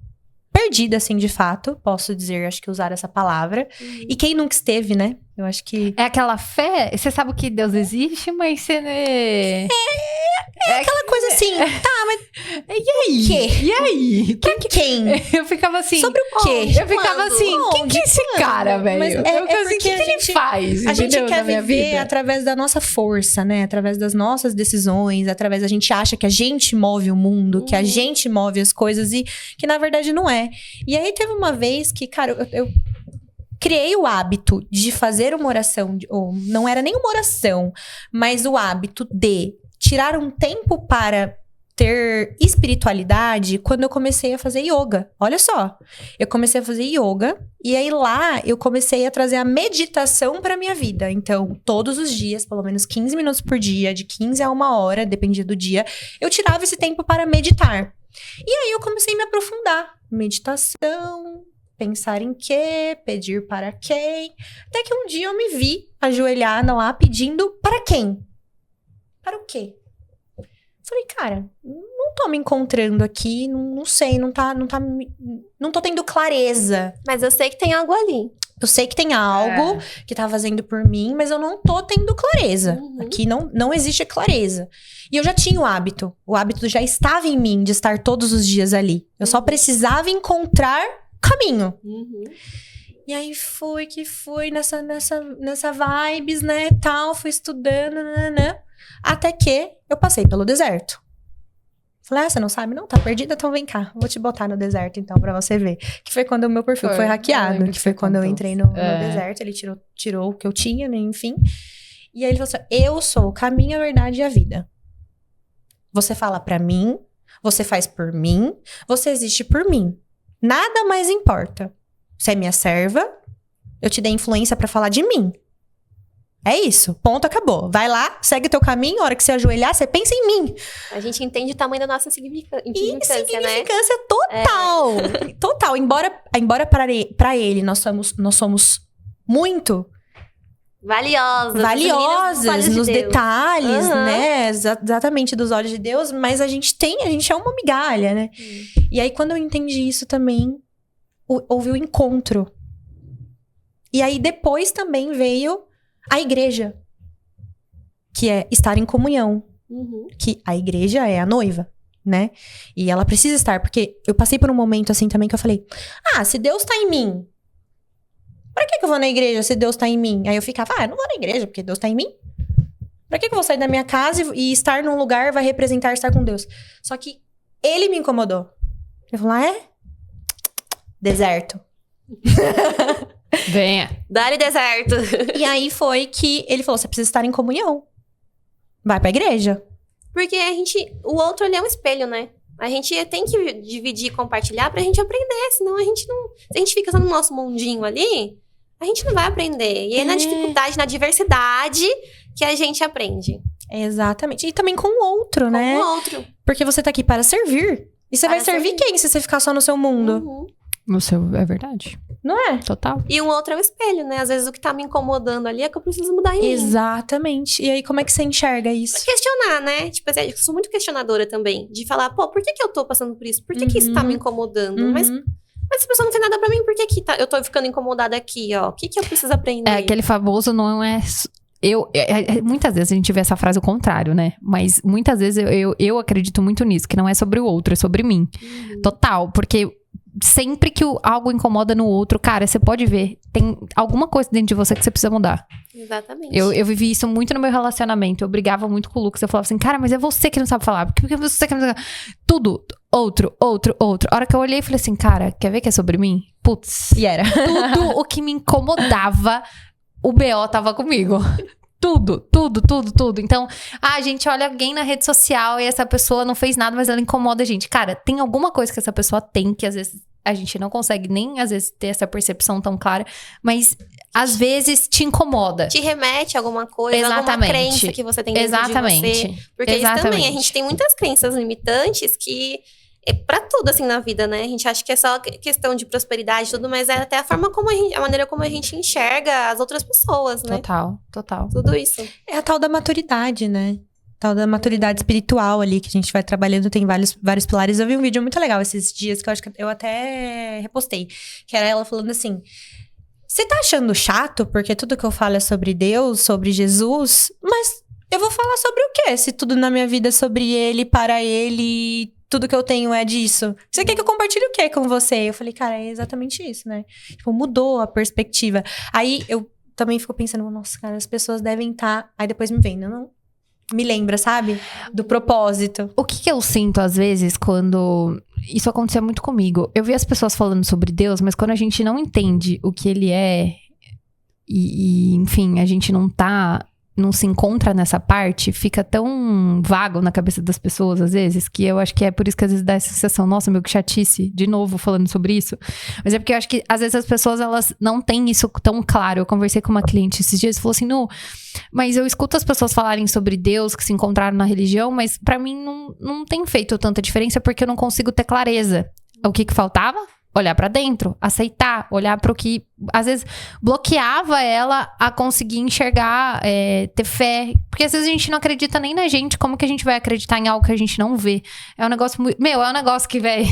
perdida, assim, de fato. Posso dizer, acho que usar essa palavra. E quem nunca esteve, né? Eu acho que... É aquela fé... Você sabe que Deus existe, mas você... aquela coisa assim... Tá, mas... E aí? Quê? E aí? Quem? Eu ficava assim... Sobre o quê? Eu ficava assim... Quem que é esse cara, velho? Mas eu ficava assim, o que ele faz? A gente entendeu? quer Na minha viver vida. através da nossa força, né? Através das nossas decisões, a gente acha que a gente move o mundo, que a gente move as coisas e que na verdade não é. E aí teve uma vez que, cara, eu criei o hábito de fazer uma oração, ou não era nem uma oração, mas o hábito de tirar um tempo para ter espiritualidade quando eu comecei a fazer yoga. Olha só, eu comecei a fazer yoga e aí lá eu comecei a trazer a meditação pra minha vida. Então, todos os dias, pelo menos 15 minutos por dia, de 15 a 1 hora, dependia do dia, eu tirava esse tempo para meditar. E aí eu comecei a me aprofundar. Meditação, pensar em quê, pedir para quem. Até que um dia eu me vi ajoelhada lá pedindo para quem? Para o quê? Falei, cara, não tô me encontrando aqui, não sei, não tô tendo clareza. Mas eu sei que tem algo ali. Eu sei que tem algo que tá fazendo por mim, mas eu não tô tendo clareza. Aqui não existe clareza. E eu já tinha o hábito já estava em mim de estar todos os dias ali. Eu só precisava encontrar caminho. E aí foi nessa vibes, né, tal, fui estudando, nananã. Até que eu passei pelo deserto. Falei, você não sabe? Não, tá perdida? Então vem cá. Vou te botar no deserto, então, pra você ver. Que foi quando o meu perfil foi hackeado. Que foi quando eu entrei no deserto. Ele tirou o que eu tinha, né? Enfim. E aí ele falou assim, eu sou o caminho, a verdade e a vida. Você fala pra mim, você faz por mim, você existe por mim. Nada mais importa. Você é minha serva, eu te dei influência pra falar de mim. É isso, ponto, acabou. Vai lá, segue teu caminho, a hora que você ajoelhar, você pensa em mim. A gente entende o tamanho da nossa insignificância, Insignificância total. Total, embora pra ele nós somos muito valiosas nos detalhes, né? Exatamente, dos olhos de Deus, mas a gente é uma migalha, né? E aí, quando eu entendi isso também, houve o encontro. E aí, depois também veio a igreja, que é estar em comunhão. Que a igreja é a noiva, né? E ela precisa estar, porque eu passei por um momento assim também que eu falei, se Deus tá em mim, pra que eu vou na igreja se Deus tá em mim? Aí eu ficava, eu não vou na igreja porque Deus tá em mim. Pra que eu vou sair da minha casa e estar num lugar vai representar estar com Deus? Só que ele me incomodou. Eu falei, deserto. Venha. Dá-lhe deserto. E aí foi que ele falou, você precisa estar em comunhão. Vai pra igreja. Porque o outro ali é um espelho, né? A gente tem que dividir e compartilhar pra gente aprender, senão a gente não... Se a gente fica só no nosso mundinho ali, a gente não vai aprender. E é na dificuldade, na diversidade que a gente aprende. Exatamente. E também com o outro, né? Com o outro. Porque você tá aqui para servir. E você vai servir quem se você ficar só no seu mundo? No seu, é verdade. Não é? Total. E um outro é o espelho, né? Às vezes o que tá me incomodando ali é que eu preciso mudar em mim. Exatamente. E aí, como é que você enxerga isso? Questionar, né? Tipo, eu sou muito questionadora também. De falar, por que eu tô passando por isso? Por que isso tá me incomodando? Mas essa pessoa não fez nada pra mim, por que eu tô ficando incomodada aqui, ó? O que eu preciso aprender? É aquele famoso não é... muitas vezes a gente vê essa frase ao contrário, né? Mas muitas vezes eu acredito muito nisso, que não é sobre o outro, é sobre mim. Total, porque sempre que algo incomoda no outro, cara, você pode ver, tem alguma coisa dentro de você que você precisa mudar. Exatamente. Eu vivi isso muito no meu relacionamento, eu brigava muito com o Lucas, eu falava assim, cara, mas é você que não sabe falar, porque você que não sabe... Tudo, outro. A hora que eu olhei, eu falei assim, cara, quer ver que é sobre mim? Putz. E era. Tudo o que me incomodava, o BO tava comigo. Tudo. Então, a gente olha alguém na rede social e essa pessoa não fez nada, mas ela incomoda a gente. Cara, tem alguma coisa que essa pessoa tem que às vezes a gente não consegue nem às vezes ter essa percepção tão clara, mas às vezes te incomoda. Te remete a alguma coisa, alguma crença que você tem dentro de você. Porque isso também, a gente tem muitas crenças limitantes que... É pra tudo, assim, na vida, né? A gente acha que é só questão de prosperidade e tudo, mas é até a maneira como a gente enxerga as outras pessoas, né? Total. Tudo isso. É a tal da maturidade, né? Tal da maturidade espiritual ali, que a gente vai trabalhando, tem vários pilares. Eu vi um vídeo muito legal esses dias, que eu acho que eu até repostei. Que era ela falando assim, você tá achando chato porque tudo que eu falo é sobre Deus, sobre Jesus? Mas eu vou falar sobre o quê? Se tudo na minha vida é sobre Ele, para Ele... Tudo que eu tenho é disso. Você quer que eu compartilhe o quê com você? Eu falei, cara, é exatamente isso, né? Tipo, mudou a perspectiva. Aí, eu também fico pensando, nossa, cara, as pessoas devem estar... Aí depois me vem, não me lembra, sabe? Do propósito. O que eu sinto, às vezes, quando... Isso acontecia muito comigo. Eu vi as pessoas falando sobre Deus, mas quando a gente não entende o que Ele é... E enfim, a gente não tá não se encontra nessa parte, fica tão vago na cabeça das pessoas, às vezes, que eu acho que é por isso que às vezes dá essa sensação, nossa, meu, que chatice, de novo falando sobre isso. Mas é porque eu acho que, às vezes, as pessoas, elas não têm isso tão claro. Eu conversei com uma cliente esses dias e falou assim, Nu, mas eu escuto as pessoas falarem sobre Deus, que se encontraram na religião, mas pra mim não tem feito tanta diferença, porque eu não consigo ter clareza. O que faltava? Olhar pra dentro, aceitar, olhar pro que, às vezes, bloqueava ela a conseguir enxergar, ter fé. Porque às vezes a gente não acredita nem na gente, como que a gente vai acreditar em algo que a gente não vê? É um negócio muito... Meu, é um negócio que, velho,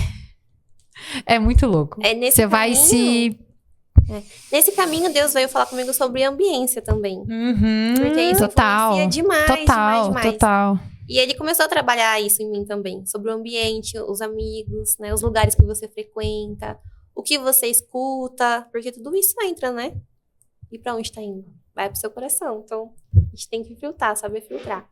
é muito louco. Você vai se... Nesse caminho, Deus veio falar comigo sobre ambiência também. Porque isso influencia demais, Total. E ele começou a trabalhar isso em mim também. Sobre o ambiente, os amigos, né? Os lugares que você frequenta. O que você escuta. Porque tudo isso entra, né? E pra onde tá indo? Vai pro seu coração. Então, a gente tem que filtrar, saber filtrar.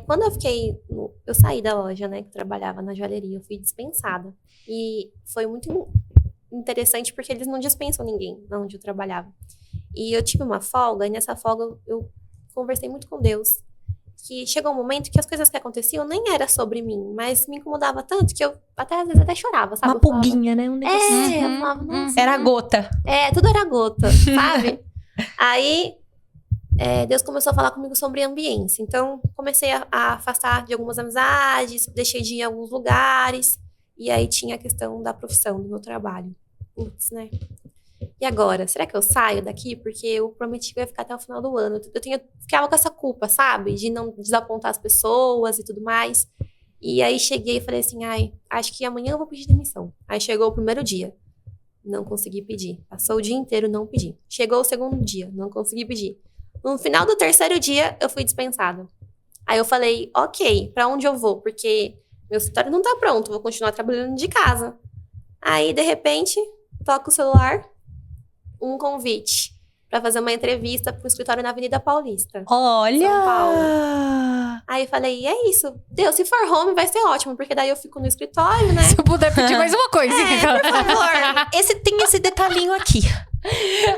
Quando eu saí da loja, né? Que trabalhava na joalheria. Eu fui dispensada. E foi muito interessante porque eles não dispensam ninguém onde eu trabalhava. E eu tive uma folga. E nessa folga, eu conversei muito com Deus. Que chegou um momento que as coisas que aconteciam nem era sobre mim, mas me incomodava tanto que eu às vezes até chorava, sabe? Uma pulguinha, né? Um negocinho. Eu falava, nossa. Era gota. Tudo era gota, sabe? Aí, Deus começou a falar comigo sobre ambiência. Então, comecei a afastar de algumas amizades, deixei de ir em alguns lugares. E aí tinha a questão da profissão, do meu trabalho. Putz, né? E agora? Será que eu saio daqui? Porque eu prometi que eu ia ficar até o final do ano. Ficava com essa culpa, sabe? De não desapontar as pessoas e tudo mais. E aí cheguei e falei assim, acho que amanhã eu vou pedir demissão. Aí chegou o primeiro dia. Não consegui pedir. Passou o dia inteiro, não pedi. Chegou o segundo dia, não consegui pedir. No final do terceiro dia, eu fui dispensada. Aí eu falei, ok, pra onde eu vou? Porque meu escritório não tá pronto, vou continuar trabalhando de casa. Aí, de repente, toco o celular... um convite pra fazer uma entrevista pro escritório na Avenida Paulista. Olha! São Paulo. Aí eu falei, é isso. Deus, se for home vai ser ótimo, porque daí eu fico no escritório, né? Se eu puder pedir mais uma coisinha. Por favor. Tem esse detalhinho aqui.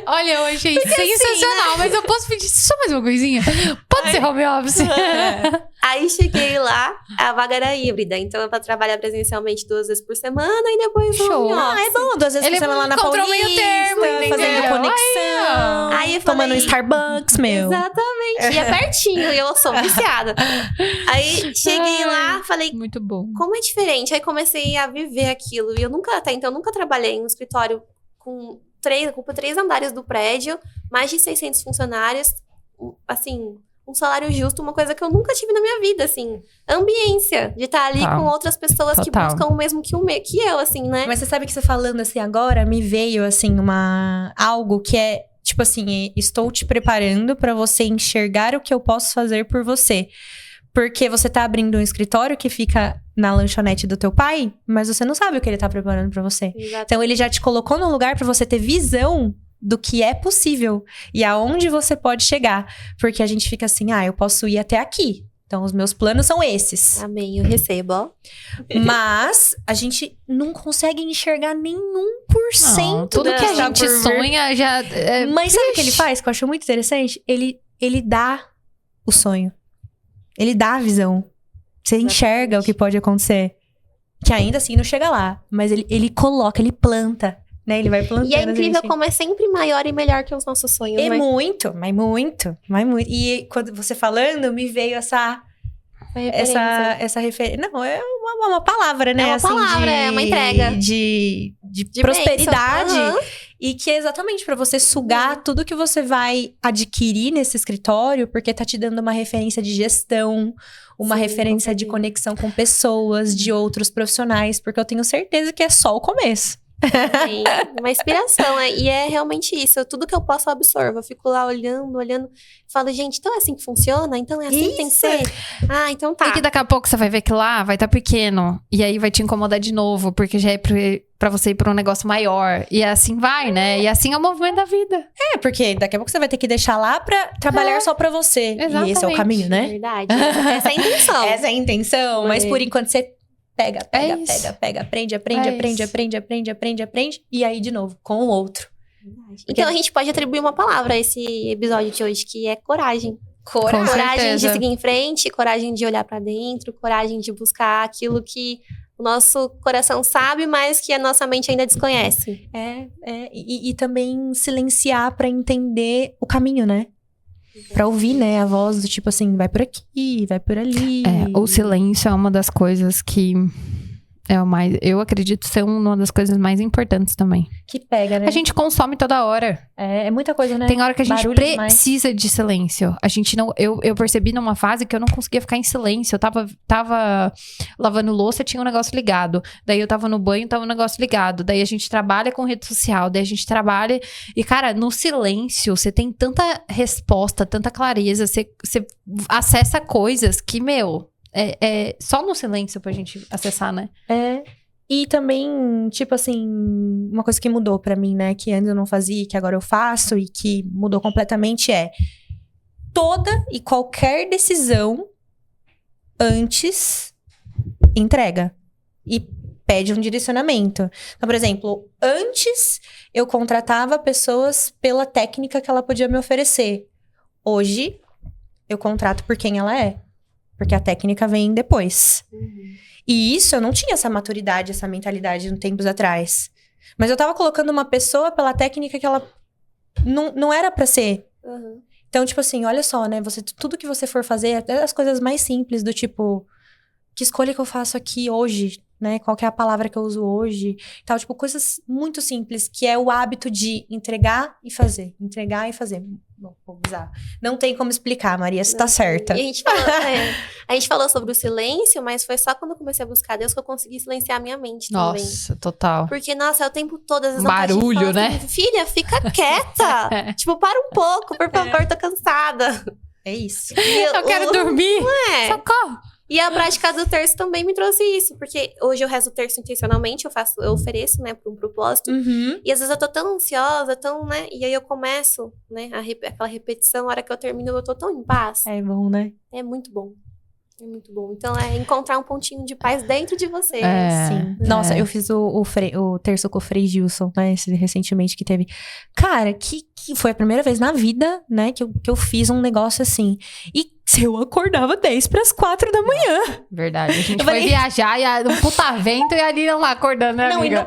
Olha, eu achei sensacional, mas eu posso pedir só mais uma coisinha? Pode ser home office? Aí cheguei lá, a vaga era híbrida, então é pra trabalhar presencialmente 2 vezes por semana e depois home office. É bom, 2 vezes por semana lá na encontrou Paulista, meio termo, fazendo conexão, Aí eu tomando um falei, Starbucks, meu. Exatamente, e é pertinho, e eu sou viciada. Aí cheguei lá, falei, Muito bom. como é diferente? Aí comecei a viver aquilo. E eu até então, nunca trabalhei em um escritório com 3 andares do prédio, mais de 600 funcionários, assim, um salário justo, uma coisa que eu nunca tive na minha vida, assim. Ambiência, de estar ali com outras pessoas que buscam o mesmo que eu, assim, né? Mas você sabe que você falando assim agora, me veio, assim, algo que é, tipo assim, estou te preparando pra você enxergar o que eu posso fazer por você. Porque você tá abrindo um escritório que fica na lanchonete do teu pai, mas você não sabe o que ele tá preparando pra você. Exatamente. Então, ele já te colocou num lugar pra você ter visão do que é possível e aonde você pode chegar. Porque a gente fica assim, eu posso ir até aqui. Então, os meus planos são esses. Amém, eu recebo, ó. Mas a gente não consegue enxergar nem 1% tudo que a gente sonha já... Mas sabe o que ele faz? Que eu acho muito interessante? Ele dá o sonho. Ele dá a visão. Você enxerga o que pode acontecer. Que ainda assim não chega lá. Mas ele coloca, ele planta. Né? Ele vai plantando. E é incrível como é sempre maior e melhor que os nossos sonhos, né? Muito. E quando você falando, me veio essa referência. Não, é uma palavra, né? É uma palavra, é uma entrega. De prosperidade. Uhum. E que é exatamente pra você sugar tudo que você vai adquirir nesse escritório, porque tá te dando uma referência de gestão, uma referência de conexão com pessoas, de outros profissionais, porque eu tenho certeza que é só o começo. Sim, uma inspiração, e é realmente isso. Tudo que eu posso eu absorvo. Eu fico lá olhando, falo, gente, então é assim que funciona? Então é assim que tem que ser? Então tá. E que daqui a pouco você vai ver que lá vai estar pequeno, e aí vai te incomodar de novo, porque já é pra você ir pra um negócio maior. E assim vai, né? E assim é o movimento da vida. Porque daqui a pouco você vai ter que deixar lá pra trabalhar só pra você. Exatamente. E esse é o caminho, né? Verdade. Essa é a intenção. Essa é a intenção, mas por enquanto você pega, aprende, e aí de novo, com o outro. Então a gente pode atribuir uma palavra a esse episódio de hoje, que é coragem. Coragem. Coragem de certeza. seguir em frente, coragem de olhar pra dentro, coragem de buscar aquilo que o nosso coração sabe, mas que a nossa mente ainda desconhece. E também silenciar pra entender o caminho, né? Pra ouvir, né, a voz do tipo assim, vai por aqui, vai por ali. O silêncio é uma das coisas que é o mais... Eu acredito ser uma das coisas mais importantes também. Que pega, né? A gente consome toda hora. É muita coisa, né? Tem hora que a gente Barulho demais. precisa de silêncio. A gente não... Eu percebi numa fase que eu não conseguia ficar em silêncio. Eu tava lavando louça, tinha um negócio ligado. Daí eu tava no banho, tava um negócio ligado. Daí a gente trabalha com rede social. Daí a gente trabalha... E, cara, no silêncio, você tem tanta resposta, tanta clareza. Você acessa coisas que, meu... É só no silêncio pra gente acessar, né? E também, tipo assim, uma coisa que mudou pra mim, né? Que antes eu não fazia, que agora eu faço e que mudou completamente toda e qualquer decisão antes entrega. E pede um direcionamento. Então, por exemplo, antes eu contratava pessoas pela técnica que ela podia me oferecer. Hoje, eu contrato por quem ela é. Porque a técnica vem depois. E isso, eu não tinha essa maturidade, essa mentalidade tempos atrás. Mas eu tava colocando uma pessoa pela técnica que ela não era pra ser. Então, tipo assim, olha só, né? Tudo que você for fazer, até as coisas mais simples, do tipo... Que escolha que eu faço aqui hoje, né? Qual que é a palavra que eu uso hoje? Tal, tipo, coisas muito simples, que é o hábito de entregar e fazer. Entregar e fazer. Não, vou usar. Não tem como explicar, Maria, você tá certa. E a gente falou sobre o silêncio, mas foi só quando eu comecei a buscar Deus que eu consegui silenciar a minha mente também. Nossa, total. Porque, nossa, é o tempo todo, às vezes Barulho, eu né? Assim, filha, fica quieta. Tipo, para um pouco, por favor, tô cansada. É isso. Eu quero dormir. É. Socorro. E a prática do terço também me trouxe isso, porque hoje eu rezo o terço intencionalmente, eu ofereço, né, pra um propósito. E às vezes eu tô tão ansiosa, né, e aí eu começo, né, aquela repetição, a hora que eu termino eu tô tão em paz. É bom, né? É muito bom. É muito bom. Então é encontrar um pontinho de paz dentro de você. Sim. Nossa, eu fiz o terço com o Frei Gilson, né? Recentemente que teve. Cara, que foi a primeira vez na vida, né? Que eu fiz um negócio assim. E eu acordava 10:45 da manhã. Verdade. A gente Eu foi falei- viajar e um puta vento e a Lina lá acordando, né, Não, amiga?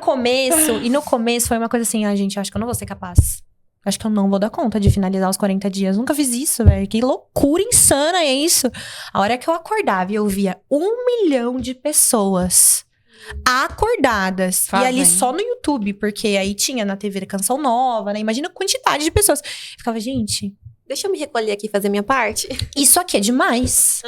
e no começo foi uma coisa assim, gente, acho que eu não vou ser capaz. Acho que eu não vou dar conta de finalizar os 40 dias. Nunca fiz isso, velho. Que loucura insana é isso. A hora que eu acordava e eu via 1 milhão de pessoas acordadas. E ali Fazendo. só no YouTube, porque aí tinha na TV Canção Nova, né? Imagina a quantidade de pessoas. Ficava, gente, Deixa eu me recolher aqui e fazer minha parte. isso aqui é demais.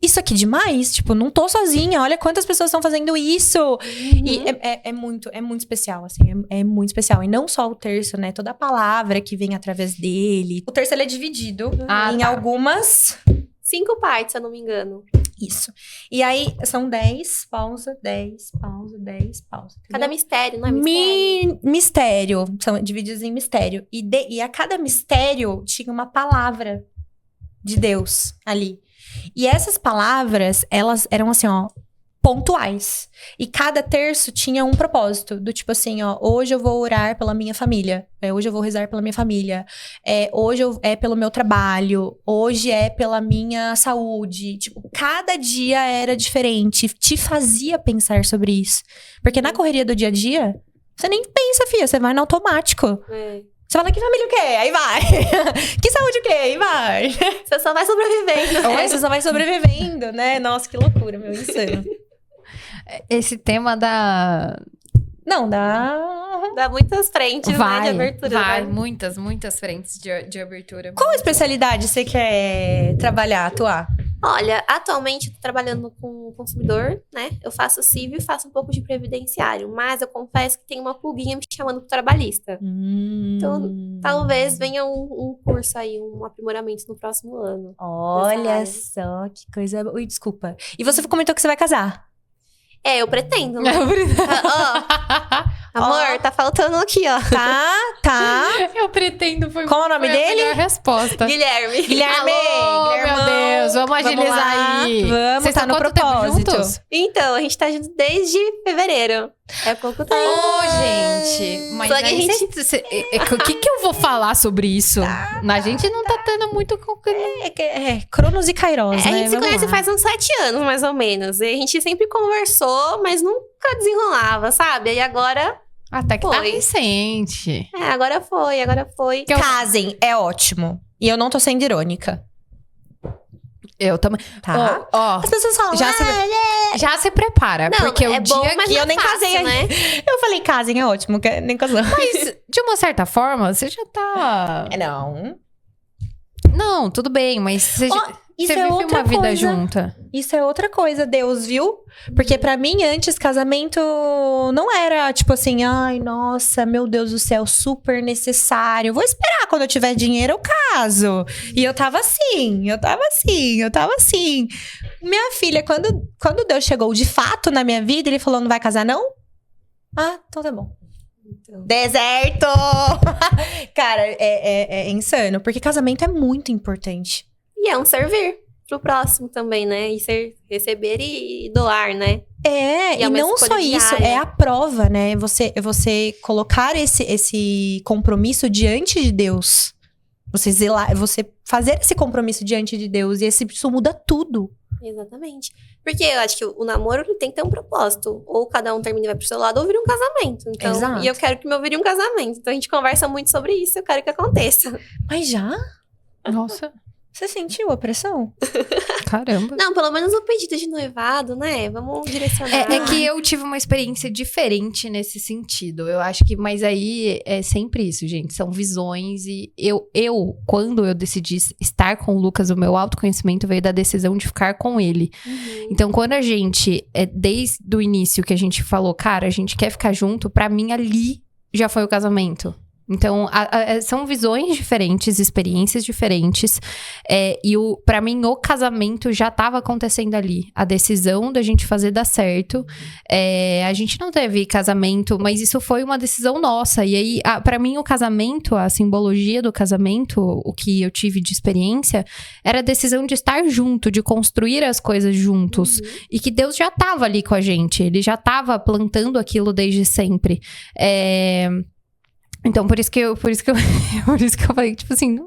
Isso aqui é demais. Tipo, não tô sozinha. Olha quantas pessoas estão fazendo isso. E é muito especial, assim. É muito especial. E não só o terço, né? Toda a palavra que vem através dele. O terço, ele é dividido em algumas... 5 partes, se eu não me engano. Isso. E aí, são 10, pausa, 10, pausa, 10, pausa. Cada entendeu? mistério, não é mistério? Mistério. São divididos em mistério. E a cada mistério tinha uma palavra de Deus ali. E essas palavras, elas eram assim, ó, pontuais. E cada terço tinha um propósito. Do tipo assim, ó, hoje eu vou orar pela minha família. Hoje eu vou rezar pela minha família. Hoje é pelo meu trabalho. Hoje é pela minha saúde. Tipo, cada dia era diferente. Te fazia pensar sobre isso. Porque na correria do dia a dia, você nem pensa, filha. Você vai no automático. Você fala, que família o quê? Aí vai. Que saúde o quê? Aí vai. Você só vai sobrevivendo. Você só vai sobrevivendo, né? Nossa, que loucura, meu. Insano. Esse tema da... Não, dá... Dá muitas frentes, né, de abertura. Vai, né? muitas frentes de abertura. Qual especialidade você quer trabalhar, atuar? Olha, atualmente eu tô trabalhando com o consumidor, né? Eu faço civil e faço um pouco de previdenciário. Mas eu confesso que tem uma pulguinha me chamando pro trabalhista. Então, talvez venha um curso aí, um aprimoramento no próximo ano. Olha área. só, que coisa... Ui, desculpa. E você comentou que você vai casar. Eu pretendo, né? Ó, a Amor, tá faltando aqui, ó. Tá. Eu pretendo. Qual o nome foi dele? a melhor resposta. Guilherme. Guilherme! Alô, Guilhermão, meu Deus, vamos agilizar lá. aí. Vamos, Vocês tá estão no quanto tempo propósito. juntos? Então, a gente tá junto desde fevereiro. É pouco tempo. Ô, gente, mas Só que aí a gente- o que eu vou falar sobre isso? A gente não tá tendo muito... Cronos e Kairos, A né? gente se Vamos conhece lá. faz uns 7 anos, mais ou menos. E a gente sempre conversou, mas nunca desenrolava, sabe? Aí agora... Até que tá Foi. recente. agora foi. Que eu- Casem, é ótimo. E eu não tô sendo irônica, Eu também. tá? Ó, As pessoas falam, Já se- já se prepara, Não, porque é o bom, dia mas que... eu não é nem fácil, casei né? eu falei, casem, é ótimo, nem casamos. Mas, de uma certa forma, você já tá... Não. Não, tudo bem, mas você, Isso você é vive outra uma vida coisa. junta. Isso é outra coisa, Deus, viu? Porque pra mim, antes, casamento não era tipo assim, ai, nossa, meu Deus do céu, super necessário. Vou esperar, quando eu tiver dinheiro, eu caso. E eu tava assim. Minha filha, quando Deus chegou de fato na minha vida, ele falou, não vai casar, não? Ah, então tá bom. Então, Deserto! Cara, é insano, porque casamento é muito importante. e é um servir pro próximo também, né? E receber e doar, né? É, E e é uma não escolha só isso, diária. é a prova, né? Você colocar esse compromisso diante de Deus. Você fazer esse compromisso diante de Deus. E isso muda tudo. Exatamente. Porque eu acho que o namoro ele tem que ter um propósito. Ou cada um termina e vai pro seu lado, ou vira um casamento. Então, Exato. e eu quero que o meu vire um casamento. Então a gente conversa muito sobre isso, eu quero que aconteça. Mas já? Nossa, Você sentiu a pressão? caramba. Não, pelo menos no pedido de noivado, né? Vamos direcionar. É que eu tive uma experiência diferente nesse sentido. Eu acho que, mas aí é sempre isso, gente. São visões. E quando eu decidi estar com o Lucas, o meu autoconhecimento veio da decisão de ficar com ele. Uhum. Então, quando a gente, desde o início que a gente falou, cara, a gente quer ficar junto, pra mim ali já foi o casamento. Então, são visões diferentes, experiências diferentes. E pra mim, o casamento já estava acontecendo ali. A decisão da gente fazer dar certo. A gente não teve casamento, mas isso foi uma decisão nossa. E aí, pra mim, o casamento, a simbologia do casamento, o que eu tive de experiência, era a decisão de estar junto, de construir as coisas juntos. Uhum. E que Deus já estava ali com a gente. Ele já estava plantando aquilo desde sempre. Então, por isso que eu falei, tipo assim,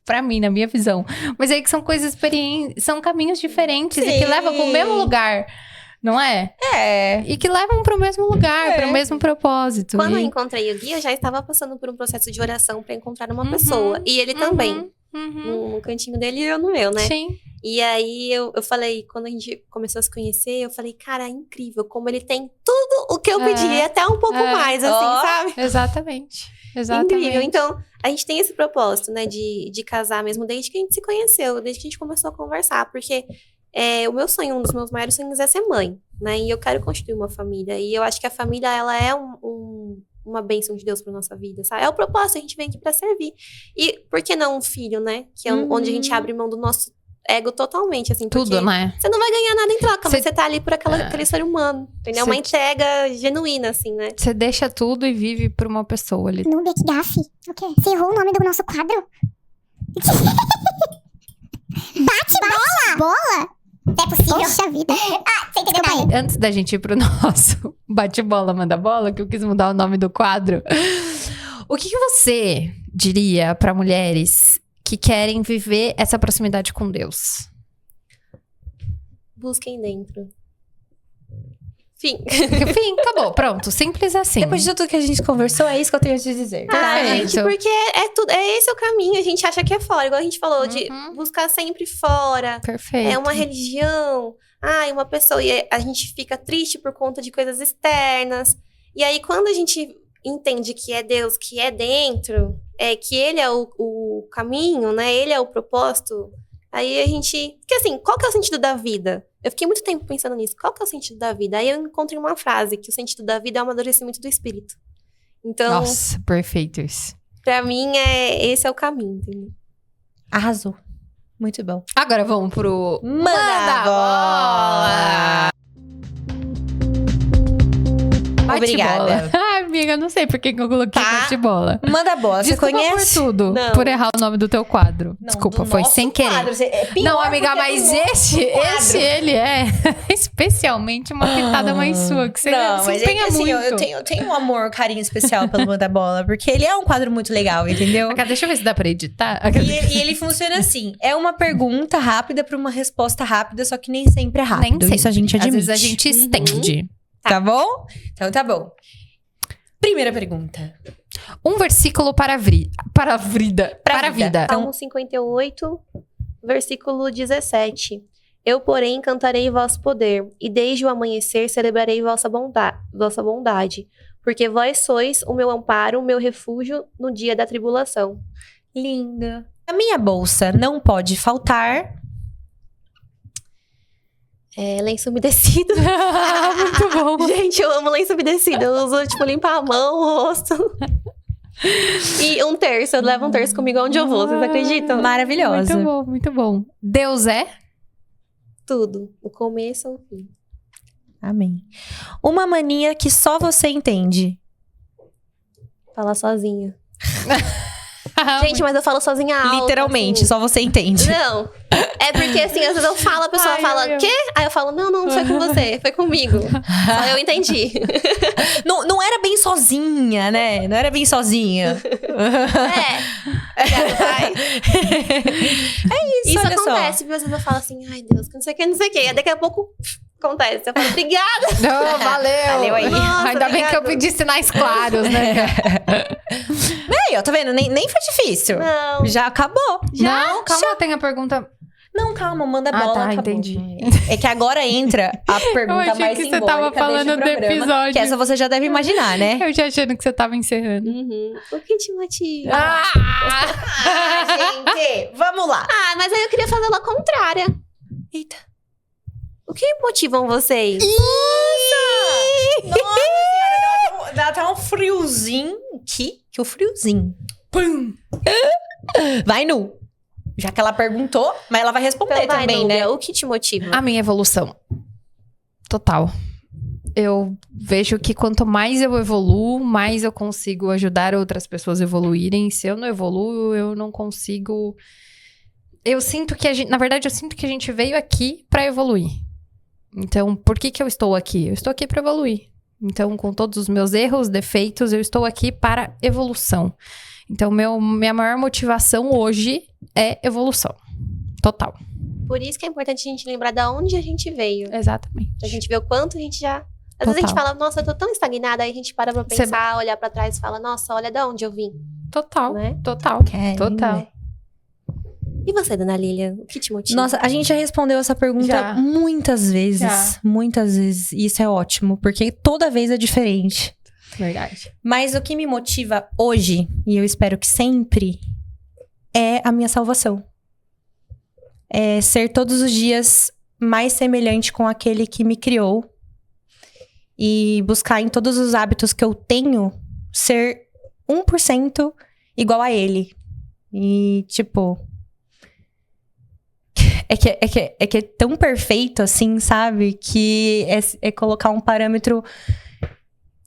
pra mim, na minha visão. Mas aí que são coisas são caminhos diferentes e que Sim. levam pro mesmo lugar, não é? É. E que levam pro mesmo lugar, pro mesmo propósito. Quando eu E- encontrei o Gui, eu já estava passando por um processo de oração pra encontrar uma Uhum. pessoa. E ele também. Uhum. No cantinho dele e eu no meu, né? Sim. E aí eu falei, quando a gente começou a se conhecer, eu falei, cara, é incrível como ele tem tudo o que eu pedi, e até um pouco mais, assim, Ó. sabe? Exatamente. Incrível. Então, a gente tem esse propósito, né, de casar mesmo desde que a gente se conheceu, desde que a gente começou a conversar, porque o meu sonho, um dos meus maiores sonhos é ser mãe, né? E eu quero construir uma família. E eu acho que a família, ela é uma bênção de Deus pra nossa vida, sabe? É o propósito, a gente vem aqui pra servir. E por que não um filho, né? Que é onde a gente abre mão do nosso ego totalmente, assim. Tudo, porque né? você não vai ganhar nada em troca, Cê- mas você tá ali por aquele ser humano, entendeu? Cê- Uma entrega genuína, assim, né? Você deixa tudo e vive por uma pessoa ali. Núbia, que gafe. O quê? Você errou o nome do nosso quadro? Bate bola? É possível? Poxa vida. Ah, você entendeu bem. Antes da gente ir pro nosso bate-bola, manda bola, que eu quis mudar o nome do quadro. O que você diria pra mulheres que querem viver essa proximidade com Deus? Busquem dentro. Fim. Enfim, acabou, pronto, simples assim. Depois de tudo que a gente conversou, é isso que eu tenho a te dizer. Ah, Perfeito. gente, porque é esse o caminho. A gente acha que é fora, igual a gente falou, de buscar sempre fora. Perfeito. É uma religião. Uma pessoa. E a gente fica triste por conta de coisas externas. E aí, quando a gente entende que é Deus, que é dentro, que Ele é o caminho, né? Ele é o propósito. Aí a gente... Porque assim, qual que é o sentido da vida? Eu fiquei muito tempo pensando nisso. Qual que é o sentido da vida? Aí eu encontrei uma frase, que o sentido da vida é o amadurecimento do espírito. Então, Nossa, perfeito isso. pra mim, esse é o caminho, entendeu? Arrasou. Muito bom. Agora vamos pro... Manda bola! Bate Obrigada. bola. Ai, amiga, eu não sei por que eu coloquei Tá. bate-bola. Manda bola. Você Desculpa conhece? por tudo. Não. Por errar o nome do teu quadro. Não, Desculpa, do foi nosso sem querer. quadro. É pior Não, amiga, porque é mas do nosso quadro. esse ele é especialmente uma pitada mais sua, que você Não, se mas empenha é que, assim, muito. eu tenho um amor, um carinho especial pelo Manda Bola, porque ele é um quadro muito legal, entendeu? Deixa eu ver se dá pra editar. E ele funciona assim: é uma pergunta rápida pra uma resposta rápida, só que nem sempre é rápido. Nem Isso a gente sempre. admite. Às vezes a gente estende. Tá bom? Então tá bom. Primeira pergunta. Um versículo para a vida. Para a vida. Salmo 58, versículo 17. Eu, porém, cantarei vosso poder, e desde o amanhecer celebrarei vossa bondade, porque vós sois o meu amparo, o meu refúgio no dia da tribulação. Linda. A minha bolsa não pode faltar. Lenço umedecido. Muito bom. Gente, eu amo lenço umedecido. Eu uso, tipo, limpar a mão, o rosto. E um terço. Eu levo um terço comigo onde eu vou. Vocês acreditam? Maravilhosa. Muito bom, muito bom. Deus é? Tudo. O começo ao fim. Amém. Uma mania que só você entende. Falar sozinha. Gente, mas eu falo sozinha alto. Literalmente, assim. só você entende. Não. É porque, assim, às vezes eu falo, a pessoa fala, quê? Aí eu falo, não foi com você, foi comigo. Só eu entendi. Não era bem sozinha, né? Não era bem sozinha. Obrigada, pai. Isso, olha só. acontece, às vezes eu falo assim, ai Deus, que não sei o que, não sei o que. Aí daqui a pouco acontece. Eu falo, obrigada. Não, valeu. Valeu aí. Nossa, Ainda bem que eu obrigado. pedi sinais claros, né? Aí, ó, tá vendo? Nem foi difícil. Não. Já acabou. Não, calma, tem a pergunta. Não, calma, manda Ah, bola. tá, acabou. entendi. É que agora entra a pergunta Eu achei mais que você simbólica tava falando deste do programa, episódio. que essa você já deve imaginar, né? Eu já achando que você tava encerrando. O que te motiva? Ah! Gente, vamos lá. Mas aí eu queria fazer ela contrária. Eita. O que motivam vocês? Nossa senhora, dá até um friozinho aqui. Que o friozinho. Pum! Vai nu. Já que ela perguntou, mas ela vai responder Então vai, também, Núbia, né? O que te motiva? A minha evolução. Total. Eu vejo que quanto mais eu evoluo, mais eu consigo ajudar outras pessoas a evoluírem. Se eu não evoluo, eu não consigo. Eu sinto que na verdade, eu sinto que a gente veio aqui pra evoluir. Então, por que eu estou aqui? Eu estou aqui pra evoluir. Então, com todos os meus erros, defeitos, eu estou aqui para evolução. Então, minha maior motivação hoje é evolução. Total. Por isso que é importante a gente lembrar de onde a gente veio. Exatamente. Pra gente ver o quanto a gente já... Às vezes a gente Total. fala, nossa, eu tô tão estagnada. Aí a gente para pra pensar, olhar pra trás e fala, nossa, olha de onde eu vim. Total. Né? Total. Querem, Total. né? E você, dona Lilian? O que te motiva? Nossa, a gente já respondeu essa pergunta Já. muitas vezes. Já. Muitas vezes. E isso é ótimo, porque toda vez é diferente. Verdade. Mas o que me motiva hoje, e eu espero que sempre, é a minha salvação. É ser todos os dias mais semelhante com aquele que me criou. E buscar em todos os hábitos que eu tenho, ser 1% igual a ele. E, tipo... É que é tão perfeito, assim, sabe? Que é colocar um parâmetro...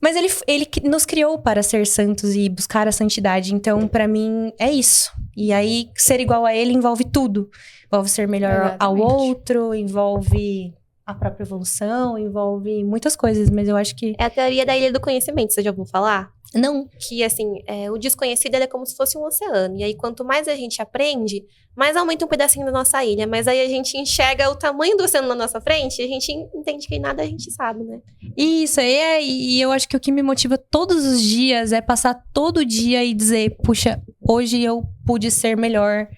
Mas ele nos criou para ser santos e buscar a santidade. Então, pra mim, é isso. E aí, ser igual a ele envolve tudo. Envolve ser melhor ao Exatamente. outro, envolve a própria evolução, envolve muitas coisas. Mas eu acho que... É a teoria da ilha do conhecimento, você já ouviu falar? Não. Que, assim, o desconhecido ele é como se fosse um oceano. E aí, quanto mais a gente aprende, mais aumenta um pedacinho da nossa ilha. Mas aí a gente enxerga o tamanho do oceano na nossa frente e a gente entende que nada a gente sabe, né? Isso, e eu acho que o que me motiva todos os dias é passar todo dia e dizer, puxa, hoje eu pude ser melhor,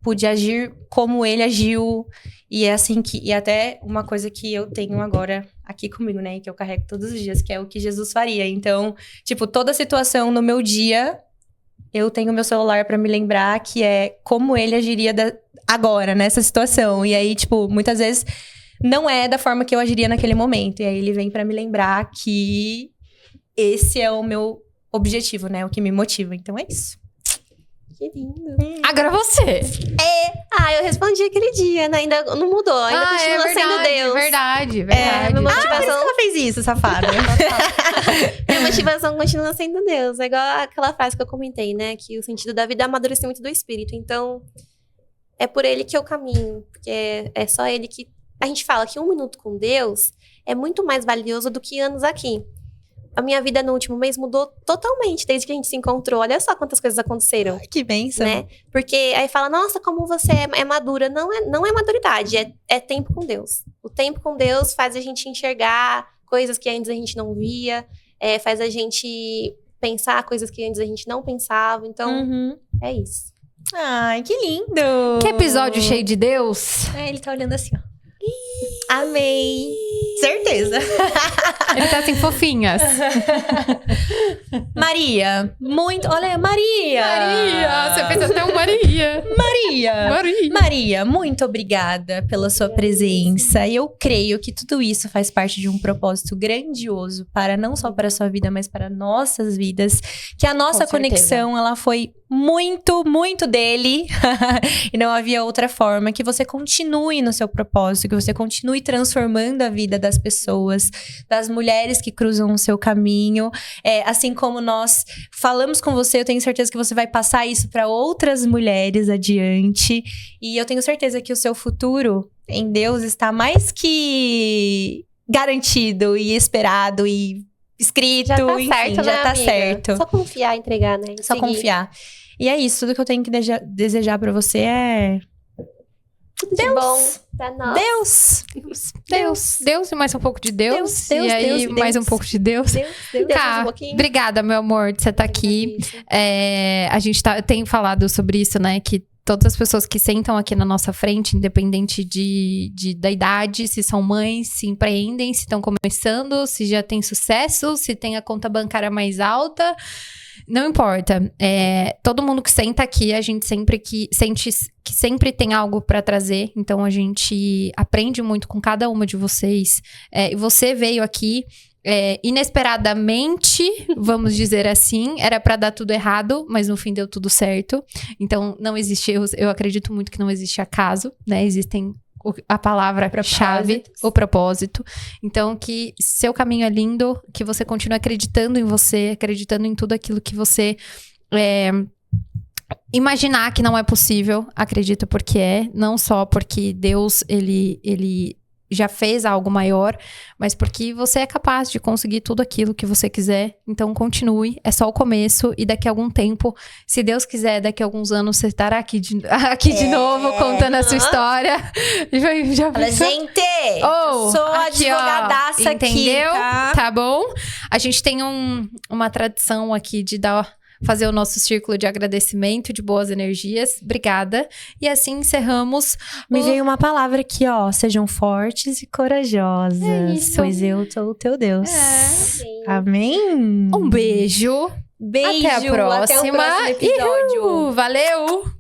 pude agir como ele agiu. E é assim que... E até uma coisa que eu tenho agora aqui comigo, né? Que eu carrego todos os dias, que é o que Jesus faria. Então, tipo, toda situação no meu dia, eu tenho meu celular pra me lembrar que é como ele agiria agora, nessa situação. E aí, tipo, muitas vezes não é da forma que eu agiria naquele momento. E aí ele vem pra me lembrar que esse é o meu objetivo, né? O que me motiva. Então é isso. que lindo. Agora você. Eu respondi aquele dia, né? Ainda não mudou, ainda continua sendo Deus. Verdade. Minha Por isso motivação, que ela fez isso, safada. minha motivação continua sendo Deus. É igual aquela frase que eu comentei, né? Que o sentido da vida é amadurecimento do espírito. Então, é por ele que eu caminho. Porque é só ele que... A gente fala que 1 minuto com Deus é muito mais valioso do que anos aqui. A minha vida no último mês mudou totalmente desde que a gente se encontrou. Olha só quantas coisas aconteceram. Que bênção. Né? Porque aí fala, nossa, como você é madura. Não é maturidade, é tempo com Deus. O tempo com Deus faz a gente enxergar coisas que antes a gente não via, faz a gente pensar coisas que antes a gente não pensava. Então, é isso. Ai, que lindo. Que episódio cheio de Deus. Ele tá olhando assim, ó. Amei. Certeza. Ele tá assim, fofinhas. Maria, olha, Maria. Você fez até um Maria. Maria, muito obrigada pela sua presença. E eu creio que tudo isso faz parte de um propósito grandioso para não só para a sua vida, mas para nossas vidas. Que a nossa conexão, ela foi muito, muito dele. E não havia outra forma. Que você continue no seu propósito, que você continue transformando a vida das pessoas, das mulheres que cruzam o seu caminho. Assim como nós falamos com você, eu tenho certeza que você vai passar isso para outras mulheres adiante. E eu tenho certeza que o seu futuro em Deus está mais que garantido e esperado e escrito. Já tá enfim, certo, já né, tá amiga? certo. Só confiar, entregar, né? Só confiar. E é isso, tudo que eu tenho que desejar pra você é... Tudo de bom pra nós. Deus e mais um pouco de Deus. Deus, e aí, Deus. mais um pouco de Deus. Deus Tá, mais um pouquinho. obrigada, meu amor, de você estar aqui. A gente tem falado sobre isso, né? Que todas as pessoas que sentam aqui na nossa frente, independente da idade, se são mães, se empreendem, se estão começando, se já tem sucesso, se tem a conta bancária mais alta, não importa. Todo mundo que senta aqui, a gente sempre sente que sempre tem algo para trazer. Então, a gente aprende muito com cada uma de vocês. E você veio aqui inesperadamente, vamos dizer assim, era pra dar tudo errado, mas no fim deu tudo certo. Então não existe erros, eu acredito muito que não existe acaso, né? Existem a palavra-chave, o propósito. Então que seu caminho é lindo, que você continue acreditando em você, acreditando em tudo aquilo que você imaginar que não é possível, acredita porque não só porque Deus, ele já fez algo maior, mas porque você é capaz de conseguir tudo aquilo que você quiser. Então, continue. É só o começo. E daqui a algum tempo, se Deus quiser, daqui a alguns anos, você estará aqui de novo, contando a sua história. Fala, gente! Sou aqui, advogadaça aqui, entendeu? tá? Tá bom? A gente tem uma tradição aqui de fazer o nosso círculo de agradecimento, de boas energias. Obrigada. E assim encerramos. Me veio uma palavra aqui, ó. Sejam fortes e corajosas. isso. Pois eu sou o teu Deus. Amém? Um beijo. Beijo. Até a próxima. Até o próximo episódio. Valeu!